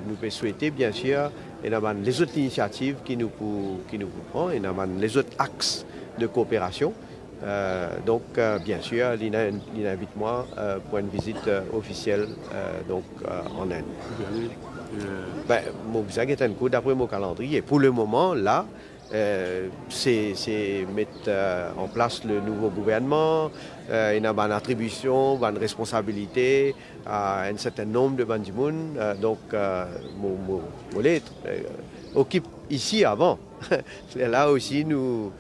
nous pouvons souhaiter, bien sûr, les autres initiatives qui nous prennent, et les autres axes de coopération. Donc, bien sûr, il invite moi pour une visite officielle en Inde. Mon visa est un coup d'après mon calendrier. Pour le moment, là, c'est mettre en place le nouveau gouvernement, il y a une attribution, une responsabilité à un certain nombre de bandimouns. Donc, mon lettre occupe ici avant. Là aussi, nous,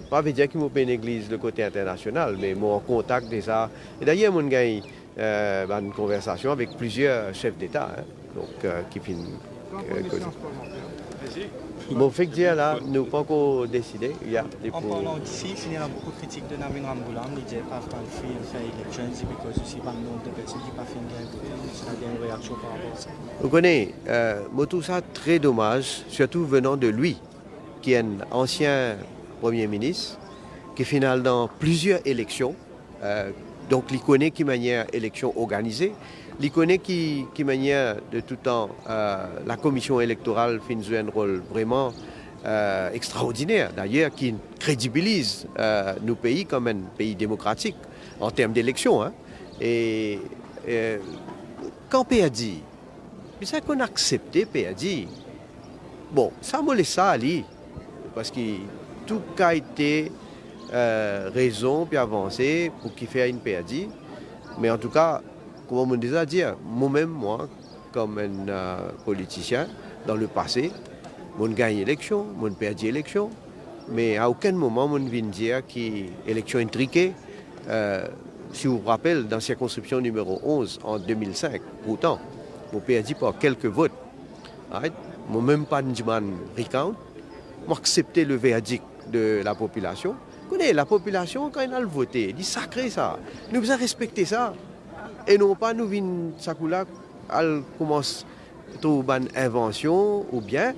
pas dire qu'il m'ont une église de côté international, mais mon contact déjà. Et d'ailleurs, mon gars, une conversation avec plusieurs chefs d'État, qui finissent. Bon, fait que dire là, nous pas encore décidé. En parlant d'ici, il y a beaucoup de critiques de Navin Ramgoolam, il dit pas faire élections, parce que aussi pas le nombre de personnes qui pas fait une réaction par rapport à ça. Vous connaissez, moi tout ça très dommage, surtout venant de lui, qui est un ancien Premier ministre, qui final dans plusieurs élections, donc il connaît qui manière élection organisée. Il connaît qui manière de tout temps la commission électorale fait un rôle vraiment extraordinaire, d'ailleurs, qui crédibilise nos pays comme un pays démocratique en termes d'élections. Hein. Et quand PAD, c'est qu'on a accepté PAD. Bon, ça me laisse ça aller, parce que tout a été raison puis avancé pour qu'il fasse une PAD. Mais en tout cas, comme on me déjà dit, moi-même, moi, comme un politicien, dans le passé, je gagne l'élection, je perds l'élection, mais à aucun moment je ne viens dire que l'élection intriquée. Si vous vous rappelez, dans la circonscription numéro 11 en 2005, pourtant, je perds par quelques votes. Je n'ai même pas dit recount, j'ai accepté le verdict de la population. La population, quand elle a voté, elle dit sacré ça, nous devons respecter ça. Et non pas nous venons, ça elle commence à trouver une invention, ou bien,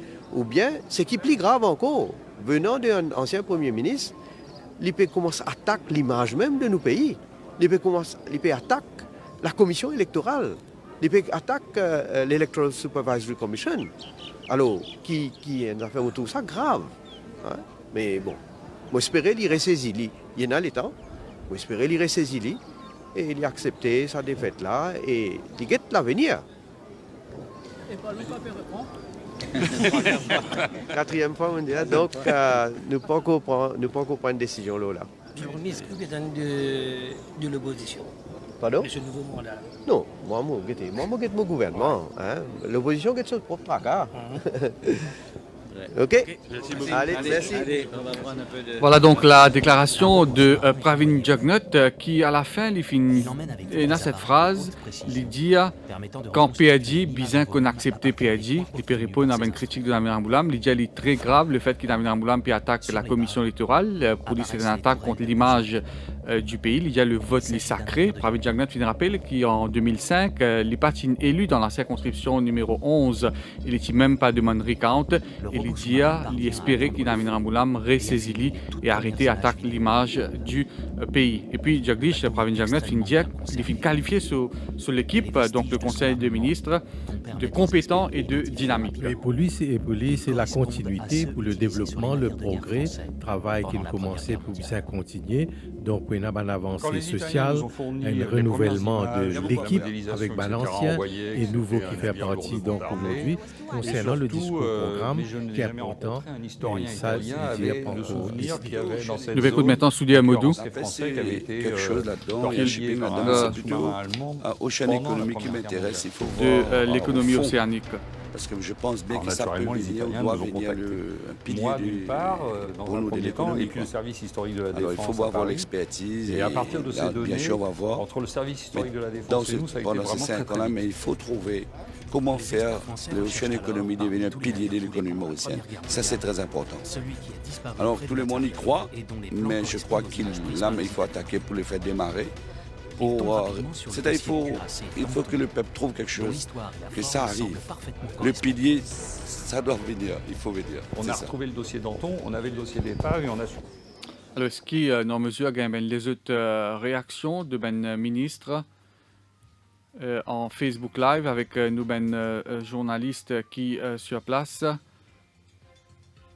ce qui est plus grave encore, venant d'un ancien Premier ministre, il peut commencer à attaquer l'image même de nos pays. Il peut attaquer la commission électorale. Il peut attaquer l'Electoral Supervisory Commission. Alors, qui a fait autour ça grave. Hein? Mais bon, j'espère qu'il ressaisi. Il y en a le temps. J'espère qu'il ressaisi. Et il a accepté sa défaite là. Et il guette l'avenir. Et pas le papier reprend. Quatrième fois, on dit. Donc, nous ne pouvons pas prendre une décision là. Je vous remercie de l'opposition. Pardon? De ce nouveau mandat. Non, moi, je guette mon gouvernement. Hein? L'opposition guette son propre tracas. Ok. Merci beaucoup. Allez, merci. Voilà donc la déclaration de Pravin Jugnauth qui, à la fin, il a cette phrase, il dit quand PAD, bizin qu'on a accepté PAD, il peut répondre à une critique de Namin Ramgoolam, il dit il est très grave le fait que Namin Ramgoolam attaque la commission électorale pour dire que c'est une attaque contre l'image du pays. Il y a le vote les sacré. Pravin Jugnauth rappelle qu'en 2005, les partis élus dans la circonscription numéro 11, il n'était même pas de recount. Il dit il espérait qu'il Namin Ramgoolam ressaisi et arrêté attaque l'image du pays. Et puis Jagdish, Pravin Jugnauth, il qualifié sur l'équipe, donc le Conseil des ministres, de compétent et de dynamique. Et pour lui, c'est la continuité pour le développement, le progrès, travail qu'il commençait pour bien continuer. Donc, il y a une avancée sociale, un renouvellement de l'équipe avec l'ancien et nouveau qui fait partie donc aujourd'hui concernant le discours programme qui est important. Et ça, c'est dire Nous écoutons maintenant Soudi Amadou. Quelque chose là-dedans, c'est plutôt Ocean Economy qui m'intéresse. Il faut voir de l'économie océanique. Parce que je pense bien que ça peut venir, on doit venir un pilier pour nous de l'économie. Et puis le service historique de la défense. Alors, il faut avoir l'expertise. Et à partir de ces données, bien sûr, on va voir. Entre le service historique de la défense et nous, ça a été vraiment très, très vite. Mais il faut trouver comment faire l'Ocean Economy devenir un pilier de l'économie mauricienne. Ça, c'est très important. Alors, tout le monde y croit, mais je crois qu'il faut attaquer pour le faire démarrer. C'est-à-dire il faut que le peuple trouve quelque chose, que ça arrive. Le pilier, ça doit venir, il faut venir. On a retrouvé le dossier Danton, on avait le dossier départ et on a su. Alors, est-ce qu'il y a une mesure les autres réactions de ministre en Facebook Live avec nous journalistes qui sur place?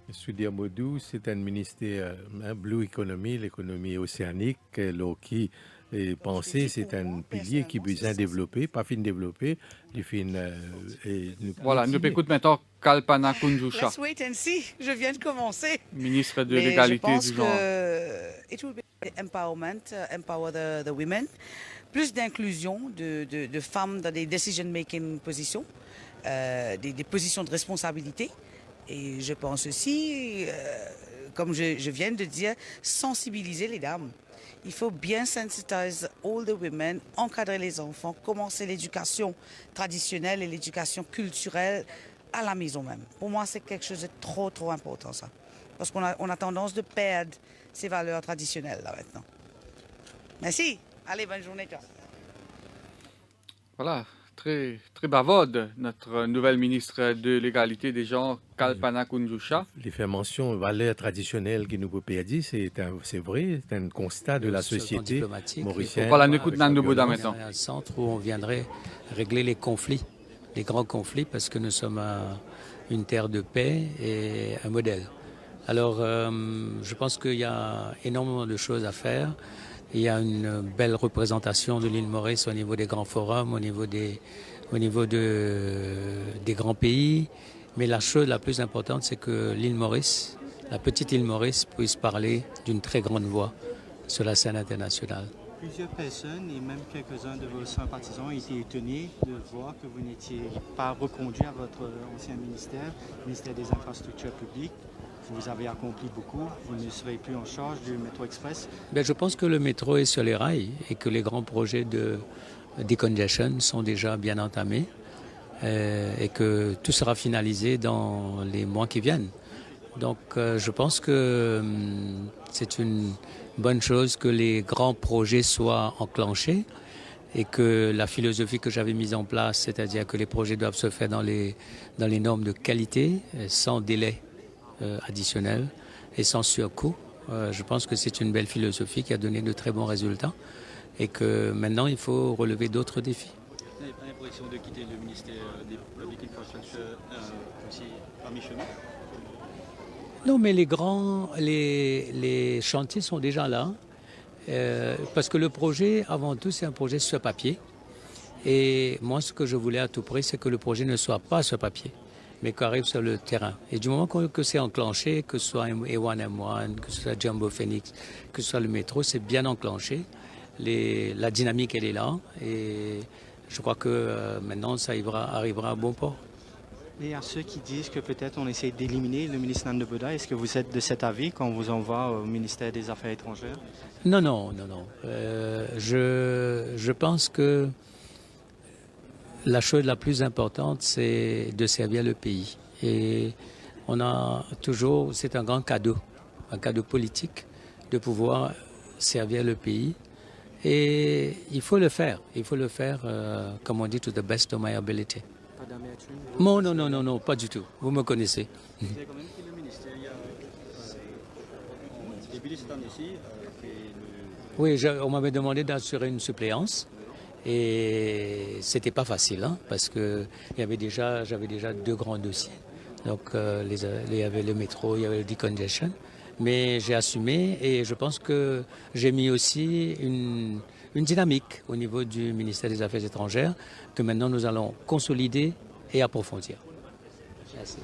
Soudi Amadou, c'est un ministère Blue Economy, l'économie océanique, qui penser c'est un pilier qui besoin développer, pas fin développer, voilà, nous écoutons maintenant Kalpana Kunjusha. Let's wait and see. Je viens de commencer. Ministre de l'égalité du genre. It will be empowerment, empower the women, plus d'inclusion de femmes dans des decision-making positions, des positions de responsabilité. Et je pense aussi, comme je viens de dire, sensibiliser les dames. Il faut bien sensitiser all the women, encadrer les enfants, commencer l'éducation traditionnelle et l'éducation culturelle à la maison même. Pour moi, c'est quelque chose de trop, trop important, ça. Parce qu'on a tendance de perdre ces valeurs traditionnelles, là, maintenant. Merci. Allez, bonne journée, toi. Voilà. Très, très bavarde, notre nouvelle ministre de l'égalité des genres, Kalpana Kunjusha. Il fait mention aux valeurs traditionnelles qui nous peut dire, c'est vrai, c'est un constat de la société mauricienne. Voilà, nous écoutons Nando Boda maintenant. Un centre où on viendrait régler les conflits, les grands conflits, parce que nous sommes une terre de paix et un modèle. Alors, je pense qu'il y a énormément de choses à faire. Il y a une belle représentation de l'île Maurice au niveau des grands forums, au niveau des grands pays. Mais la chose la plus importante, c'est que l'île Maurice, la petite île Maurice, puisse parler d'une très grande voix sur la scène internationale. Plusieurs personnes et même quelques-uns de vos sympathisants ont été étonnés de voir que vous n'étiez pas reconduit à votre ancien ministère, ministère des Infrastructures publiques. Vous avez accompli beaucoup, vous ne serez plus en charge du métro express. Je pense que le métro est sur les rails et que les grands projets de decongestion sont déjà bien entamés et que tout sera finalisé dans les mois qui viennent. Donc je pense que c'est une bonne chose que les grands projets soient enclenchés et que la philosophie que j'avais mise en place, c'est-à-dire que les projets doivent se faire dans les normes de qualité, sans délai additionnel et sans surcoût. Je pense que c'est une belle philosophie qui a donné de très bons résultats et que maintenant il faut relever d'autres défis. Vous n'avez pas l'impression de quitter le ministère des Public Infrastructure aussi par mi-chemin? Non, mais les chantiers sont déjà là parce que le projet, avant tout, c'est un projet sur papier. Et moi, ce que je voulais à tout prix, c'est que le projet ne soit pas sur papier, mais qu'on arrive sur le terrain. Et du moment que c'est enclenché, que ce soit A1M1, que ce soit Jumbo Phoenix, que ce soit le métro, c'est bien enclenché. La dynamique, elle est là. Et je crois que maintenant, ça arrivera à bon port. Et à ceux qui disent que peut-être on essaie d'éliminer le ministre Nando Boda, est-ce que vous êtes de cet avis quand on vous envoie au ministère des Affaires étrangères? Non. Je pense que la chose la plus importante, c'est de servir le pays. Et on a toujours, c'est un cadeau politique de pouvoir servir le pays. Et il faut le faire. Il faut le faire, comme on dit, to the best of my ability. Pas d'amertume? Non, pas du tout. Vous me connaissez. Vous avez quand même quitté le ministère il y a début de cette année-ci. Oui, on m'avait demandé d'assurer une suppléance. Et c'était pas facile, parce que j'avais déjà 2 grands dossiers. Donc il y avait le métro, il y avait le decongestion. Mais j'ai assumé et je pense que j'ai mis aussi une dynamique au niveau du ministère des Affaires étrangères que maintenant nous allons consolider et approfondir. Merci.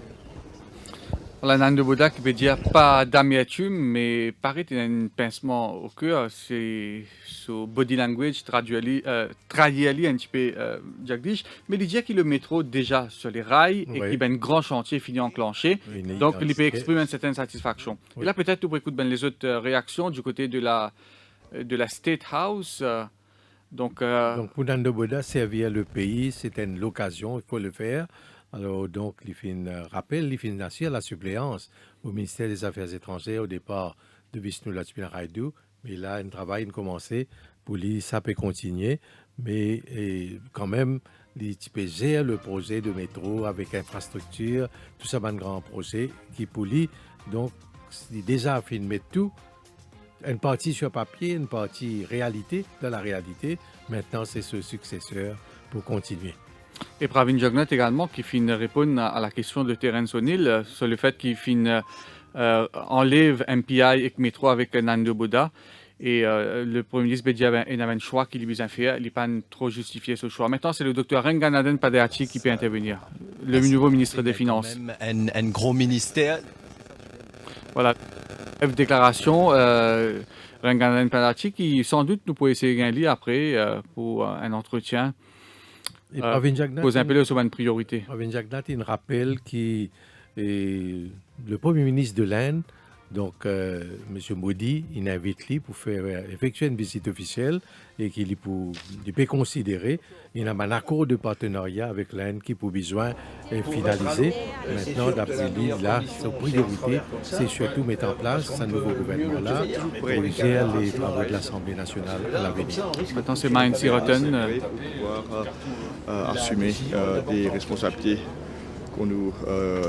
Nando Boda qui veut dire pas d'amertume, mais paraît qu'il y a un pincement au cœur. C'est sur body language, traduit un petit peu Jagdish, mais il dit qu'il le métro déjà sur les rails et qu'il y a un grand chantier fini enclenché. Donc il peut exprimer une certaine satisfaction. Et là peut-être pour écouter les autres réactions du côté de la State House. Donc pour Nando Boda, servir le pays, c'est l'occasion, il faut le faire. Alors, donc, il fait un rappel, il fait assurer la suppléance au ministère des Affaires étrangères au départ de Vishnu Lakshmi Raidu. Mais là, un travail a commencé pour lui, ça peut continuer. Mais quand même, il peut gérer le projet de métro avec infrastructure, tout ça, un grand projet qui pour lui, donc, il déjà fait de mettre tout. Une partie sur papier, une partie réalité, dans la réalité. Maintenant, c'est ce successeur pour continuer. Et Pravin Jugnauth également qui répond à la question de Terence O'Neill sur le fait qu'il enlève MPI et métro avec Nando Boda. Et le Premier ministre il avait un choix qu'il lui a fait, il n'a pas trop justifié ce choix. Maintenant, c'est le docteur Renganaden Padehachi qui peut intervenir, le nouveau ministre des Finances. Même un gros ministère. Voilà, déclaration Renganaden Padehachi qui sans doute nous pourrait essayer de gagner après pour un entretien. Poser un peu sur une priorité. Pravin Jugnauth, il rappelle que le Premier ministre de l'Inde, donc M. Modi, il invite lui pour effectuer une visite officielle et qu'il peut considérer il y a un accord de partenariat avec l'Inde qui pour besoin finaliser. Maintenant, d'après lui, là, sa priorité, c'est surtout mettre en place ce nouveau gouvernement-là pour gérer les travaux de l'Assemblée nationale à l'avenir. Maintenant, c'est Maïn Siroten. Assumer des responsabilités qu'on nous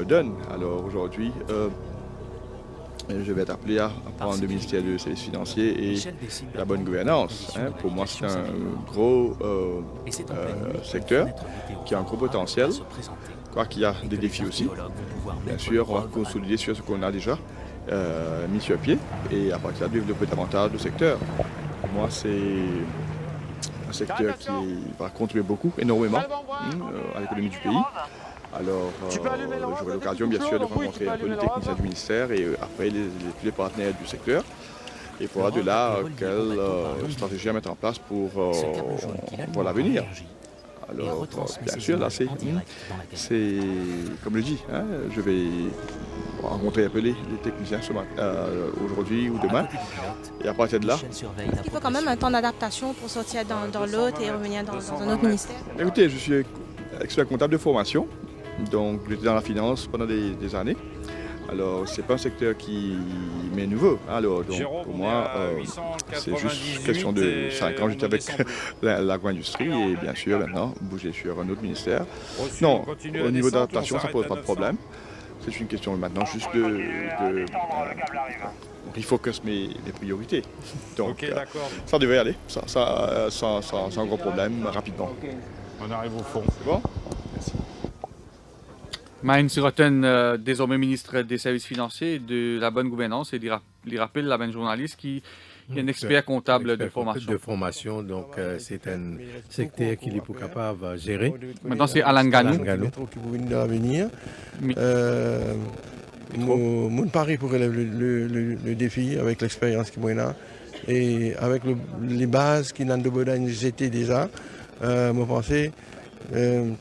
donne. Alors aujourd'hui, je vais être appelé à prendre le ministère du service financier et la bonne gouvernance. Pour moi, c'est un gros secteur qui a un gros potentiel. Je crois qu'il y a des défis aussi. Bien sûr, on va consolider sur ce qu'on a déjà mis sur pied et à partir de là, développer davantage le secteur. Pour moi, c'est un secteur qui va contribuer énormément à l'économie du pays. Alors, j'aurai l'occasion, bien sûr, de rencontrer un peu les techniciens du ministère et après tous les partenaires du secteur. Et pour de là, quelle stratégie à mettre en place pour l'avenir. Alors, bien sûr, là, c'est comme je dis, hein, je vais rencontrer un peu les techniciens aujourd'hui ou demain. Et à partir de là... Il faut quand même un temps d'adaptation pour sortir dans l'autre et revenir dans un autre ministère. Écoutez, je suis expert comptable de formation, donc j'étais dans la finance pendant des années. Alors, c'est pas un secteur qui m'est nouveau. Alors, donc, pour moi, c'est juste question de 5 ans. J'étais avec l'agro-industrie et bien sûr, maintenant, bouger sur un autre ministère. Non, au niveau d'adaptation, ça ne pose pas de problème. C'est une question maintenant juste de refocus mes priorités. Donc, ça devrait aller, sans gros problème, rapidement. On arrive au fond. C'est bon? Merci. Maïn Siroten, désormais ministre des Services financiers et de la bonne gouvernance, et il rappelle la bonne journaliste qui est un expert comptable de formation. Donc c'est un secteur qu'il est pour capable de gérer. Maintenant, c'est Alain Ganou. Mon pari pour relever le défi avec l'expérience qu'il a et avec les bases qui n'ont de déjà, je pensais il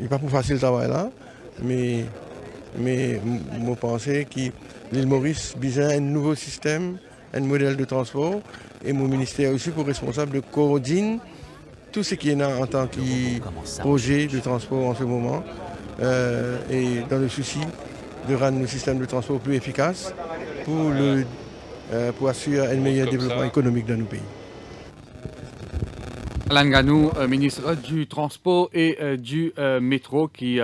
n'est pas pour facile le travail là, mais je pensais que l'île Maurice a besoin d'un nouveau système, un modèle de transport, et mon ministère aussi pour responsable de coordonner tout ce qui est là en tant que projet de transport en ce moment, et dans le souci de rendre le système de transport plus efficace pour assurer un meilleur développement économique dans nos pays. Alain Ganou, ministre du Transport et du Métro, qui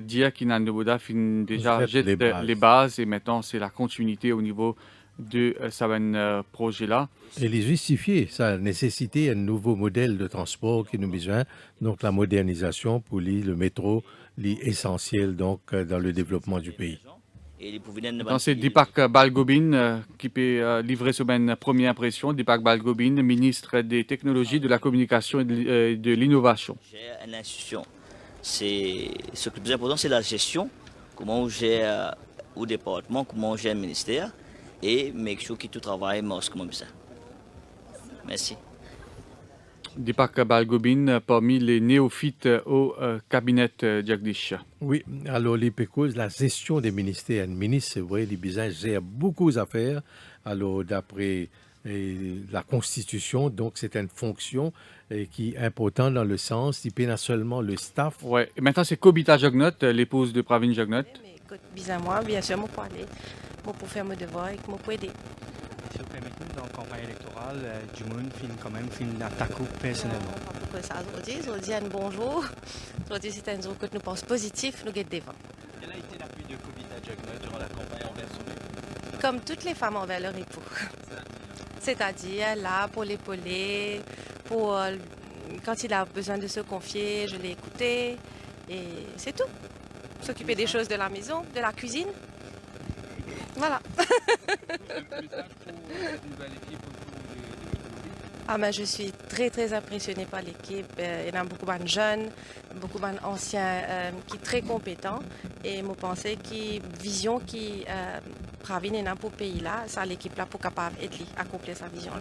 dit qu'il n'a déjà jeté les bases et maintenant c'est la continuité au niveau de ce projet-là. Et les justifier, ça a nécessité un nouveau modèle de transport qui nous a besoin, donc la modernisation pour le métro, l'essentiel donc dans le développement du pays. C'est Deepak Balgobin qui peut livrer sur une première impression. Deepak Balgobin, ministre des Technologies, de la Communication et de l'Innovation. Une institution. Ce qui est le plus important, c'est la gestion. Comment on gère au département, comment on gère le ministère et make sure que tout travail marche comme ça. Merci. Deepak Balgobin, parmi les néophytes au cabinet Jagdish. Oui, alors les causes la gestion des ministères. Un ministre, c'est vrai, les business gèrent beaucoup d'affaires. Alors d'après la Constitution, donc c'est une fonction qui est importante dans le sens, il paie seulement le staff. Oui, et maintenant c'est Kobita Jagnot, l'épouse de Pravin Jagnot. Moi, bien sûr, je peux aller, je peux faire mes devoirs et je peux aider. Si vous permettez, dans la campagne électorale, du monde finit quand même l'attaquer personnellement. Pourquoi ça aujourd'hui un bonjour. Aujourd'hui, c'est un jour que nous pensons positif, nous guettons devant. Quel a été l'appui de Kobita Jagnot durant la campagne envers son époux? Comme toutes les femmes envers leur époux. C'est-à-dire là pour l'épauler, quand il a besoin de se confier, je l'ai écouté et c'est tout. S'occuper des choses de la maison, de la cuisine. Voilà. Mais je suis très très impressionnée par l'équipe. Il y a beaucoup de jeunes, beaucoup d'anciens qui sont très compétents. Et je pense que vision qui Pravin est pour le pays là, c'est l'équipe là pour capable d'aider à accomplir sa vision.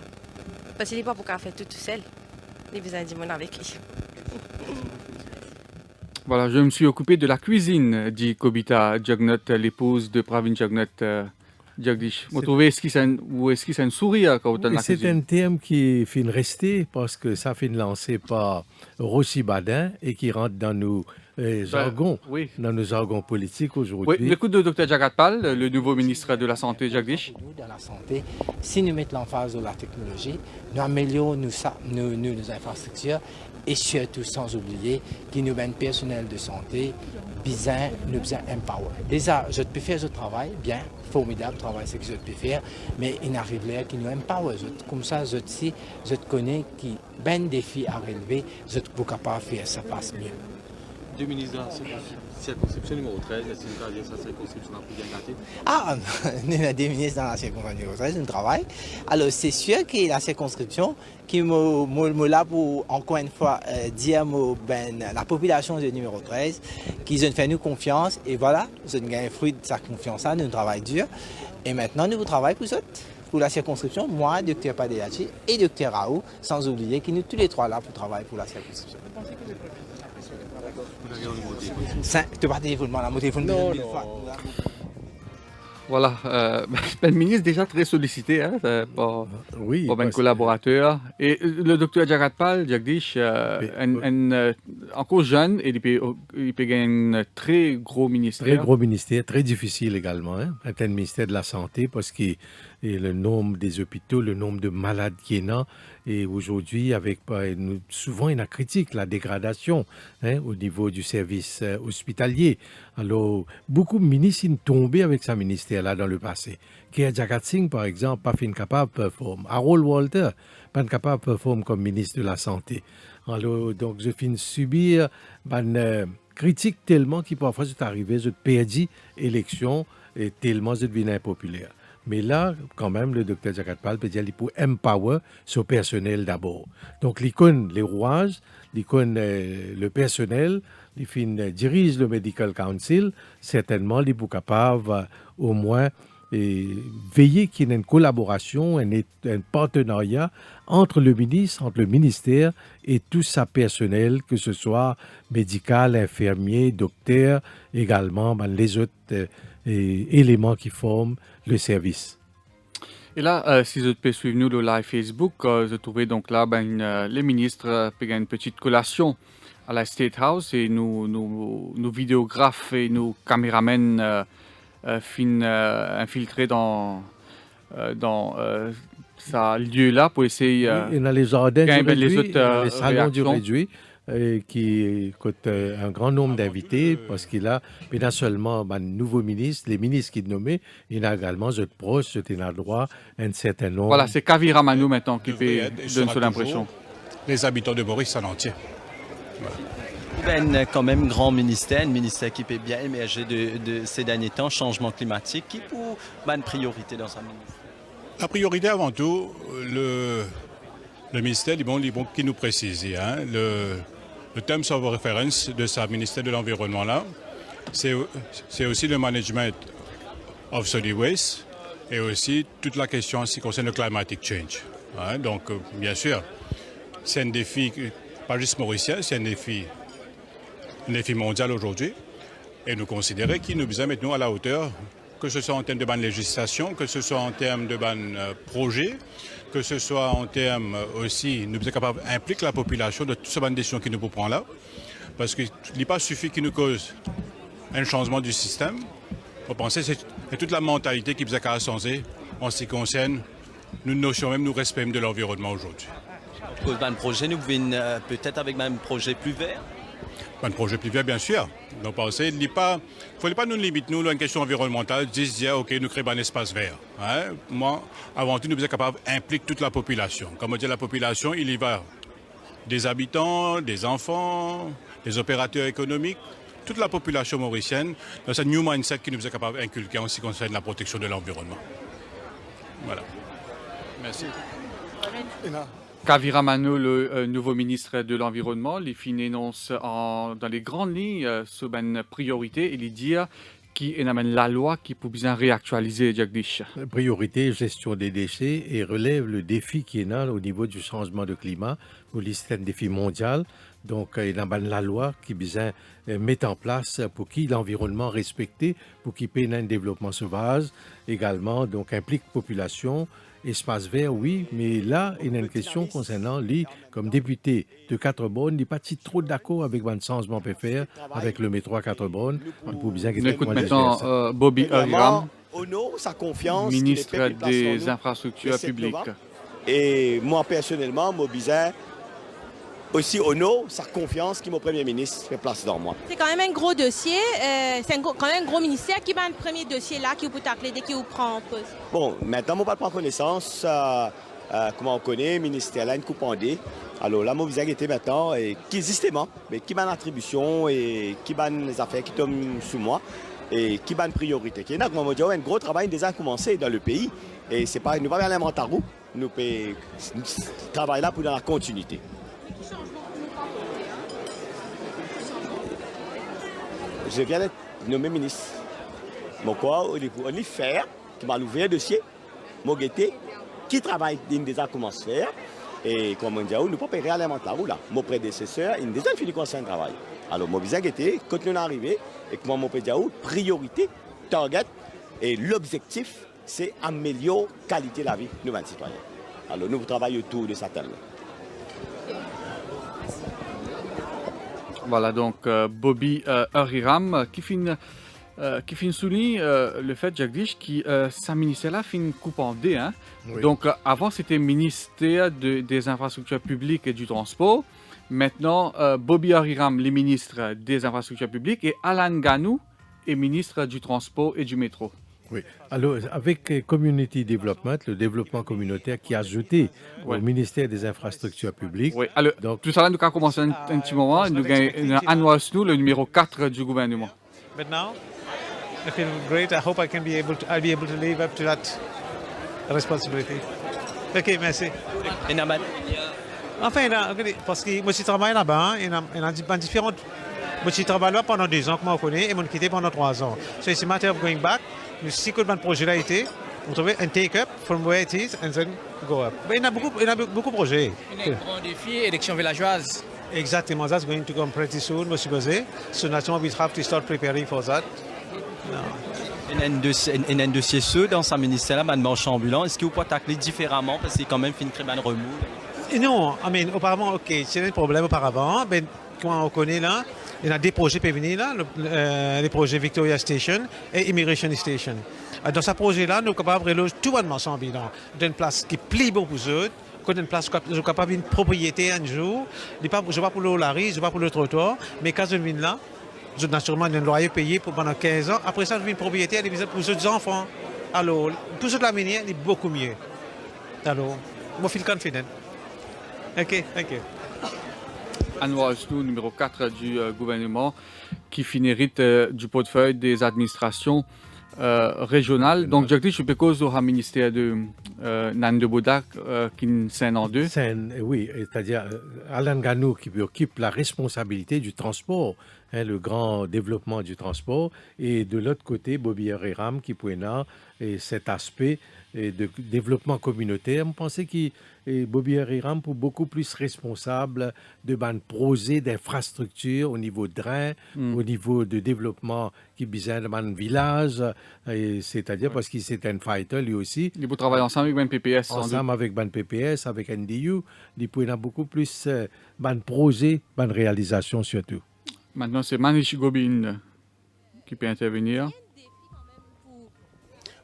Parce qu'il n'est pas pour faire tout seul. Il a besoin de monde avec lui. Voilà, je me suis occupé de la cuisine, dit Kobita Jagnot, l'épouse de Pravin Jagnot Jagdish. Vous trouvez, est-ce qu'il y a un sourire quand vous êtes dans la cuisine? C'est un terme qui finit rester parce que ça finit lancé par Rossi Badin et qui rentre dans nos jargons, dans nos jargons politiques aujourd'hui. Oui, l'écoute de Dr Jagatpal, le nouveau ministre de la Santé, Jagdish. Dans la santé, si nous mettons l'emphase sur la technologie, nous améliorons nos infrastructures et surtout sans oublier qu'il nous a un personnel de santé nous besoin empower. Déjà, je peux faire ce travail, bien, formidable travail, c'est que je peux faire, mais il arrive là qu'il nous empower. Comme ça, je connais qu'il y a un défi à relever, je suis capable de faire ça passe mieux. deux ministres de la circonscription numéro 13, c'est-à-dire sa circonscription la plus bien gâtée. Ah, nous avons des ministres dans la circonscription numéro 13, nous travaillons. Alors, c'est sûr que la circonscription, qui me là pour, encore une fois, dire la population du numéro 13, qu'ils ont fait nous confiance, et voilà, nous avons gagné fruit de sa confiance-là, nous travaillons dur, et maintenant, nous travaillons pour eux. Pour la circonscription, moi, Dr Padeyachi et Dr Raoult, sans oublier que nous tous les trois là pour travailler pour la circonscription. Vous pensez que vous êtes impressionné par la téléphone? Non. Voilà, le ministre déjà très sollicité par un collaborateur. Et le docteur Jagtpal, Jagdish, encore jeune, et il peut gagner un très gros ministère. Très gros ministère, très difficile également. C'est un ministère de la Santé parce que le nombre des hôpitaux, le nombre de malades qu'il y a, et aujourd'hui, souvent, il y a critique, la dégradation au niveau du service hospitalier. Alors, beaucoup de ministres sont tombés avec ce ministère-là dans le passé. Keir Jagat Singh, par exemple, pas fin capable de performer. Harold Walter, pas capable de performer comme ministre de la Santé. Alors, donc, je finis subir une critique tellement qu'il parfois c'est arrivé, je perdu l'élection et tellement je deviens impopulaire. Mais là, quand même, le docteur Jagtpal peut dire qu'il faut empower son personnel d'abord. Donc, l'icône, les rouages, l'icône, le personnel, il dirige le Medical Council, certainement, il est capable au moins veiller qu'il y ait une collaboration, un partenariat entre le ministère et tout sa personnel, que ce soit médical, infirmier, docteur, également les autres éléments qui forment le service. Et là, si vous pouvez suivre nous le live Facebook, je trouvais donc là, les ministres ont une petite collation à la State House et nos vidéographes et nos caméramens infiltrés dans ce lieu-là pour essayer et dans les jardins les salons du réduit qui coûte un grand nombre d'invités parce qu'il a non seulement un nouveau ministre, les ministres qui sont nommés, il y a également d'autres proches, il a droit à un certain nombre. Voilà, c'est Kavira Manou maintenant qui donne son impression. Les habitants de Maurice en entier. Voilà. Quand même grand ministère, un ministère qui peut bien émerger de ces derniers temps, changement climatique, qui pour une priorité dans sa ministère? La priorité avant tout, le ministère qui nous précise, le terms of reference de sa ministère de l'Environnement là, c'est aussi le management of solid waste et aussi toute la question en ce qui concerne le climatic change. Donc bien sûr, c'est un défi pas juste mauricien, c'est un défi mondial aujourd'hui et nous considérons qu'il nous besoin mettre nous à la hauteur, que ce soit en termes de bonne législation, que ce soit en termes de bon projet, que ce soit en termes aussi, nous sommes capables d'impliquer la population de toutes ces bonnes décisions qui nous prend là, parce qu'il n'est pas suffit qu'il nous cause un changement du système. On pensait que c'est toute la mentalité qui vous a changer en ce qui concerne nous notions même, nous respect de l'environnement aujourd'hui. Pour le projet, nous pouvons peut-être avec un projet plus vert. Un projet plus vert, bien sûr. Donc, il ne faut pas nous limiter nous à une question environnementale, dire ok, nous créons un espace vert. Moi, avant tout, nous sommes capables d'impliquer toute la population. Comme on dit, la population, il y va des habitants, des enfants, des opérateurs économiques, toute la population mauricienne, dans ce new mindset qui nous est capable d'inculquer en ce qui concerne la protection de l'environnement. Voilà. Merci. Kavira Manou, le nouveau ministre de l'Environnement, il énonce dans les grandes lignes sur une priorité et il dit qu'il amène la loi qui peut bien réactualiser Jagdish. Priorité, gestion des déchets et relève le défi qui est là au niveau du changement de climat, où c'est un défi mondial. Donc, il amène la loi qui bien met en place pour qu'il l'environnement respecté, pour qu'il y ait un développement sauvage, également, donc implique population. Espace vert, oui, mais là, il y a une question concernant lui, comme député de Quatre-Bornes, il n'est pas trop d'accord avec le changement peut faire avec le métro à Quatre-Bornes. On écoute maintenant Bobby Gram, ministre des Infrastructures publiques. Et moi, personnellement, Mobizin, aussi sa confiance qui est mon Premier ministre fait place dans moi. C'est quand même un gros dossier, c'est quand même un gros ministère qui va un premier dossier là qui vous tacler dès qu'il vous prend en poste. Bon, maintenant, on ne parle pas en connaissance. comment on connaît, ministère là, une coupe en dé. Alors là, mon visage était maintenant, et qui justement, mais qui m'a l'attribution et qui m'a les affaires qui tombent sous moi et qui m'a une priorité. Qui est là, comme on dit, un gros travail déjà commencé dans le pays et c'est pas, nous pas aller à Montarou, nous travaillons là pour dans la continuité. Je viens d'être nommé ministre. Mon quoi, on y faire, qui m'a ouvert un dossier, mon guetté, qui travaille déjà commencé à faire. Et comme on dit, nous ne pouvons pas aller à Montarou là. Mon prédécesseur, il a déjà fini de travail. Alors, mon visage était, quand nous arrivons, et que mon prédécesseur, priorité, target, et l'objectif, c'est améliorer la qualité de la vie de nos citoyens. Alors, nous travaillons autour de ça. Voilà donc Bobby Hariram qui fin souligne le fait, Jagdish, que sa ministère-là fin coupe en D. Hein? Oui. Donc avant, c'était ministère des infrastructures publiques et du transport. Maintenant, Bobby Hariram, le ministre des infrastructures publiques, et Alan Ganou est ministre du transport et du métro. Oui. Alors, avec Community Development, le développement communautaire qui a ajouté au ministère des infrastructures publiques. Oui. Alors, donc, tout ça, nous avons commencé un petit moment. Nous avons annoncé le numéro 4 du gouvernement. Maintenant, I feel great. I hope I'll be able to live up to that responsibility. Ok, merci. Enfin, parce que moi, je travaille là-bas, il y a différentes. Moi, je travaille là pendant 2 ans, comme on connaît, et je quitté pendant 3 ans. So it's a matter of going back. Si le projet là été, on trouve un take-up from where it is and then go up. Mais il y a beaucoup de projets. Un grand défi, élection villageoise. Exactement, that's going to come pretty soon, M. Gozé. So naturally, we have to start preparing for that. Il y a un dossier ceux dans sa ministère, Mme Chambulan. Est-ce que vous pouvez tacler différemment parce que c'est quand même fait une très bonne remous? Non, auparavant, ok, c'est un problème auparavant. Ben, comment on connaît là, il y a des projets qui venir là, les projets Victoria Station et Immigration Station. Dans ce projet-là, nous sommes capables de reloger tout le monde en bilan, d'une place qui plie bon pour eux, d'une place qui est capable d'une propriété un jour. Je ne vais pas pour le Larry, je ne vais pas pour le trottoir, mais quand je viens là, je naturellement un loyer payé pendant 15 ans. Après ça, je viens une propriété pour les enfants. Alors, pour cette l'avenir, il est beaucoup mieux. Alors, je suis confident. Ok, thank you. Anwar Asnou, numéro 4 du gouvernement, qui hérite du portefeuille des administrations régionales. Donc, Jagdish, je peux cause au ministère de Nan de Bodak, qui est en deux. Oui, c'est-à-dire Alan Ganou qui occupe la responsabilité du transport, hein, le grand développement du transport, et de l'autre côté, Bobby Hariram qui pointe cet aspect de développement communautaire. Je pensais que Bobby Hariram pour beaucoup plus responsable de projets d'infrastructures au niveau de drain, au niveau de développement qui besoin de village, c'est-à-dire parce qu'il c'est un fighter lui aussi. Il peut travailler ensemble avec Ben PPS. Ensemble avec Ben PPS, avec NDU, il peut y avoir beaucoup plus projets, réalisations surtout. Maintenant, c'est Manish Gobin qui peut intervenir.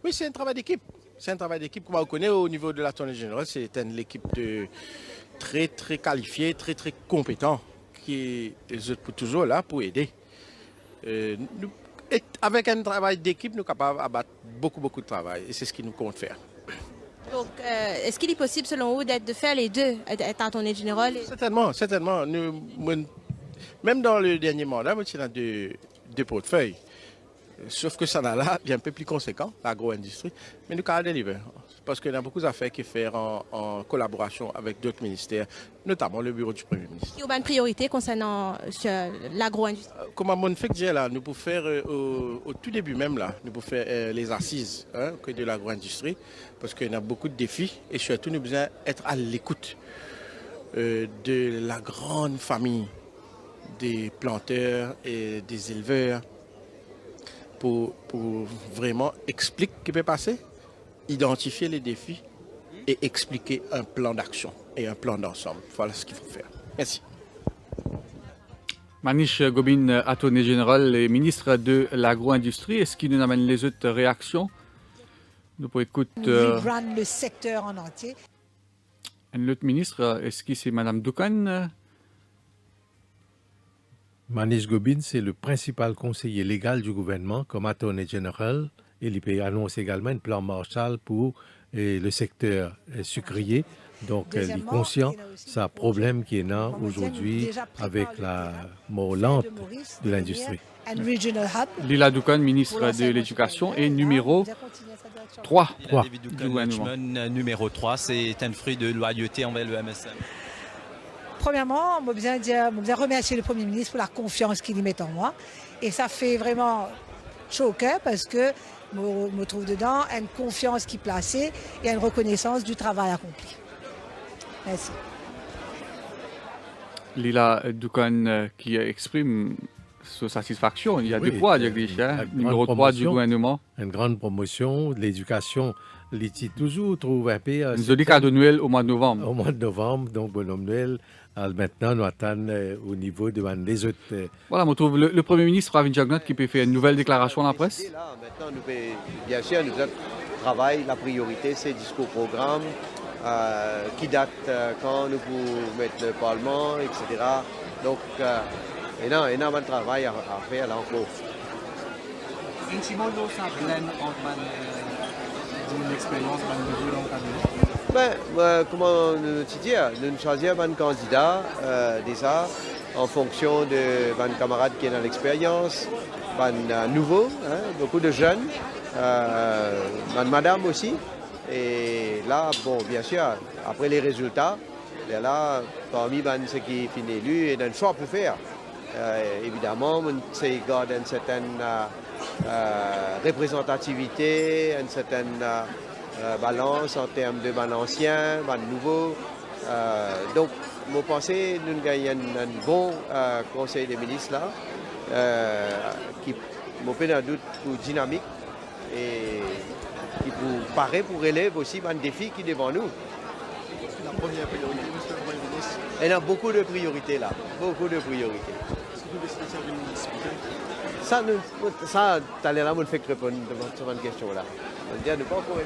Oui, c'est un travail d'équipe. C'est un travail d'équipe qu'on connaît au niveau de l'Attorney General. C'est une équipe très, très qualifiée, très, très compétent qui est toujours là pour aider. Avec un travail d'équipe, nous sommes capables d'abattre beaucoup de travail et c'est ce qui nous compte faire. Donc, est-ce qu'il est possible, selon vous, de faire les deux, être Attorney General? Certainement. Même dans le dernier mandat, nous avons deux portefeuilles. Sauf que ça là, il est un peu plus conséquent, l'agro-industrie, mais nous avons délivré. Parce qu'il y a beaucoup d'affaires qui faire en collaboration avec d'autres ministères, notamment le bureau du Premier ministre. Il y a une priorité concernant l'agro-industrie. Comme on fait dire là, nous pouvons faire au tout début même là, nous pouvons faire les assises de l'agro-industrie, parce qu'il y a beaucoup de défis et surtout nous besoin être à l'écoute de la grande famille des planteurs et des éleveurs. Pour vraiment expliquer ce qui peut passer, identifier les défis et expliquer un plan d'action et un plan d'ensemble. Voilà ce qu'il faut faire. Merci. Manish Gobin, Attorney General et ministre de l'agro-industrie, est-ce qu'il nous amène les autres réactions? Nous pouvons écouter le secteur en entier. Un autre ministre, est-ce que c'est Mme Doukan? Manish Gobin, c'est le principal conseiller légal du gouvernement comme Attorney General. Il annonce également un plan Marshall pour et le secteur sucrier. Donc, elle est consciente, c'est un problème qui est là aujourd'hui avec la mort lente de l'industrie. Lila Doukan, ministre de l'Éducation, est numéro 3 du gouvernement. Numéro 3, c'est un fruit de loyauté envers le MSM. Premièrement, je veux remercier le Premier ministre pour la confiance qu'il y met en moi. Et ça fait vraiment chaud au cœur parce que je me trouve dedans, une confiance qui est placée et une reconnaissance du travail accompli. Merci. Lila Doukan qui exprime sa satisfaction. Il y a deux poids, Jagdish, numéro 3 du gouvernement. Une grande promotion de l'éducation. L'ITI toujours trouve un peu... Joli cadeau de Noël au mois de novembre. Au mois de novembre, donc bonhomme Noël. Maintenant, nous attendons au niveau de les autres... Voilà, on trouve le Premier ministre, Pravin Jagnnath, qui peut faire une nouvelle déclaration à la presse. Là, maintenant, bien sûr, nous travaillons. La priorité, c'est le discours-programme qui date quand nous pouvons mettre le Parlement, etc. Donc, énormément de travail à faire là encore. L'expérience comment tu dis, nous choisissons un candidat déjà en fonction de mes camarades qui ont l'expérience, nouveaux, beaucoup de jeunes, madame aussi. Et là, bon, bien sûr, après les résultats, là, parmi ceux qui sont élus, il y a un choix pour faire. Évidemment, c'est garder une certaine représentativité, une certaine balance en termes de anciens, nouveaux. Donc, je pense que nous gagnons un bon conseil des ministres là, qui me fait un doute pour dynamique et qui paraît pour relever aussi un défi qui est devant nous. La première priorité, monsieur le Premier ministre. Il y a beaucoup de priorités là, beaucoup de priorités. Est-ce que vous décidez de servir une discussion? Ça, tu as l'air de faire répondre sur une question là. On dit, nous pas encore.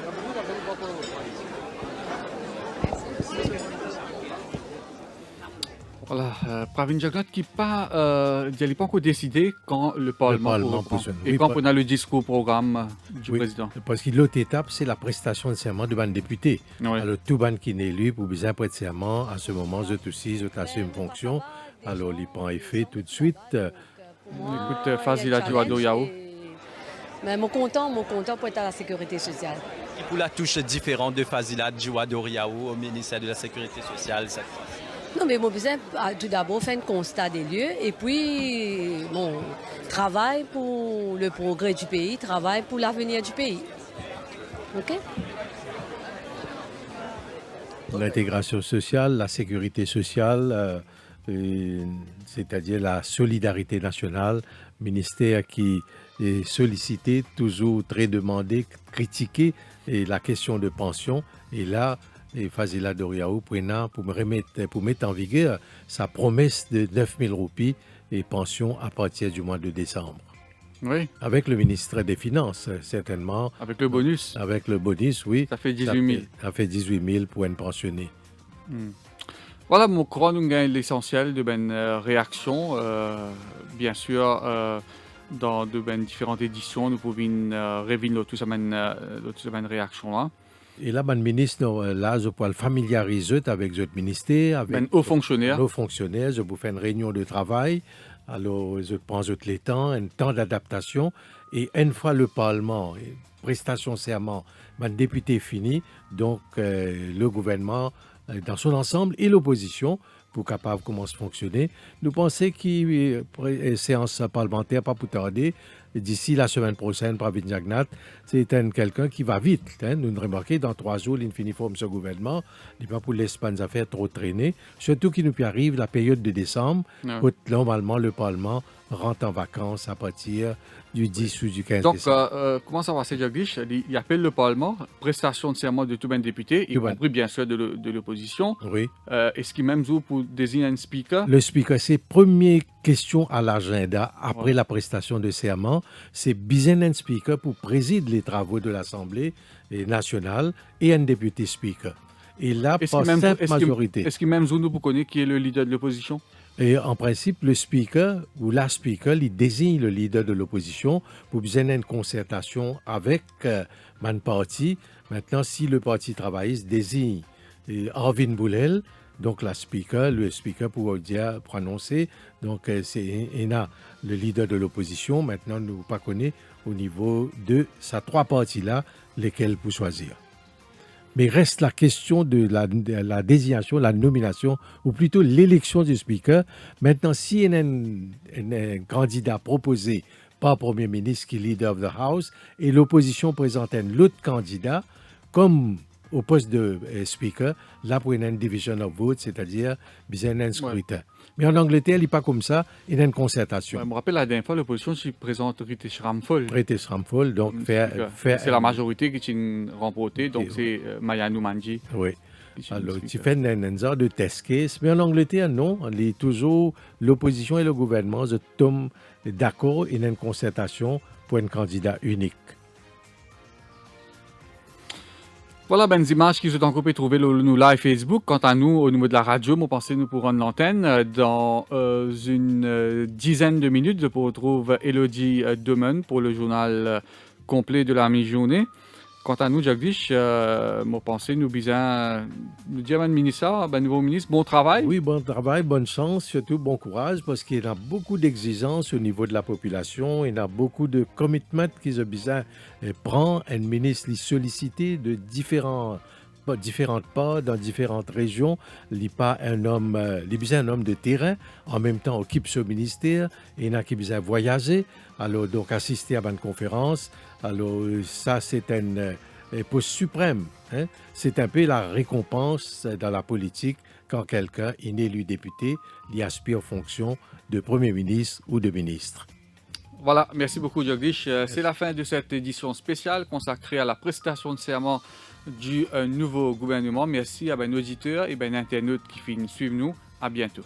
Voilà, Pravin Jagnnath qui n'est pas encore décidé quand le Parlement reprend. Et quand on a le discours-programme du président. Parce que l'autre étape, c'est la prestation de serment devant le député. Oui. Alors, tout le monde qui est élu pour bien prêter serment, à ce moment, je aussi, je assume une fonction. Alors, il prend effet tout de suite. Écoute, Fazila Djouado Yao. Mais mon content pour être à la sécurité sociale. Et pour la touche différente de Fazila Djouado Yao au ministère de la Sécurité sociale cette fois. Non, mais mon besoin, tout d'abord, faire un constat des lieux et puis, bon, travail pour le progrès du pays, travail pour l'avenir du pays. OK? L'intégration sociale, la sécurité sociale, c'est-à-dire la solidarité nationale, ministère qui est sollicité, toujours très demandé, critiqué, et la question de pension. Et là, Fazila Doriaou pour mettre en vigueur sa promesse de 9 000 roupies et pension à partir du mois de décembre. Oui. Avec le ministre des Finances, certainement. Avec le bonus. Avec le bonus, oui. Ça fait 18 000. Ça fait 18 000 pour une pensionnée. Voilà, mon croix, nous gagne l'essentiel de réaction. Bien sûr, dans de différentes éditions, nous pouvons révéler toute semaine réaction là. Et là, le ministre, là, je peux le familiariser avec le ministère, avec haut fonctionnaire. Haut fonctionnaire, je peux faire une réunion de travail. Alors, je prends les temps, un temps d'adaptation. Et une fois le Parlement, prestation serment, le député fini, donc le gouvernement dans son ensemble et l'opposition pour capable commencer à fonctionner. Nous pensons que séance parlementaire pas pour tarder. D'ici la semaine prochaine, Pravin Jagnnath, c'est quelqu'un qui va vite. Nous remarquons dans 3 jours, il finit forme ce gouvernement. Il n'est pas pour laisser les affaires trop traîner. Surtout qu'il nous arrive la période de décembre, où normalement le Parlement rentre en vacances à partir du 10 ou du 15 décembre. Donc, comment ça va, c'est Jagdish? Il appelle le Parlement, prestation de serment de tout le député, y compris bien sûr de l'opposition. Oui. Est-ce qu'il même joue pour désigner un speaker? Le speaker, c'est première question à l'agenda après la prestation de serment. C'est besoin d'un speaker pour présider les travaux de l'Assemblée nationale et un député speaker. Et là, par simple majorité. Est-ce qu'il même joue nous pour connaître qui est le leader de l'opposition? Et en principe, le speaker ou la speaker, il désigne le leader de l'opposition pour bien une concertation avec man parti. Maintenant, si le parti travailliste désigne Arvin Boulel, donc le speaker pour dire, prononcer, donc c'est ENA, le leader de l'opposition. Maintenant, nous pas connaît au niveau de ces trois partis-là, lesquels pour choisir. Mais reste la question de la désignation, la nomination, ou plutôt l'élection du speaker. Maintenant, si il y a un candidat proposé par le Premier ministre qui est leader of the House et l'opposition présente un autre candidat, comme au poste de speaker, là, pour une division of vote, c'est-à-dire bien un scrutin. Ouais. Mais en Angleterre, il n'est pas comme ça, il y a une concertation. Ouais, je me rappelle la dernière fois, l'opposition se présente British Ramphol. British Ramphol, donc c'est la majorité qui est remportée, donc c'est Maya Noumanji. Oui. Alors, tu fais une sorte de test case, mais en Angleterre, non. Toujours l'opposition et le gouvernement se tombent d'accord, il y a une concertation pour un candidat unique. Voilà, ben, des images qui sont encore pu trouver nous live Facebook. Quant à nous, au niveau de la radio, moi, pensez nous pour rendre l'antenne. Dans une dizaine de minutes, je retrouve Elodie Demen pour le journal complet de la mi-journée. Quant à nous, Jagdish, moi, pensez nous bien nous dire à ministre, nouveau ministre, bon travail. Oui, bon travail, bonne chance, surtout bon courage, parce qu'il y a beaucoup d'exigences au niveau de la population, il y a beaucoup de commitments qu'ils ont besoin de prendre. Un ministre sollicité de différentes parts, dans différentes régions. Il n'est pas un homme, il est besoin d'un homme de terrain, en même temps occupe ce ministère, et il y en a qui besoin voyager, alors donc assister à une conférence. Alors ça, c'est un poste suprême. Hein? C'est un peu la récompense dans la politique quand quelqu'un est élu député, il aspire aux fonctions de Premier ministre ou de ministre. Voilà, merci beaucoup Jagdish. C'est la fin de cette édition spéciale consacrée à la prestation de serment du nouveau gouvernement. Merci à nos auditeurs et internautes qui suivent nous. À bientôt.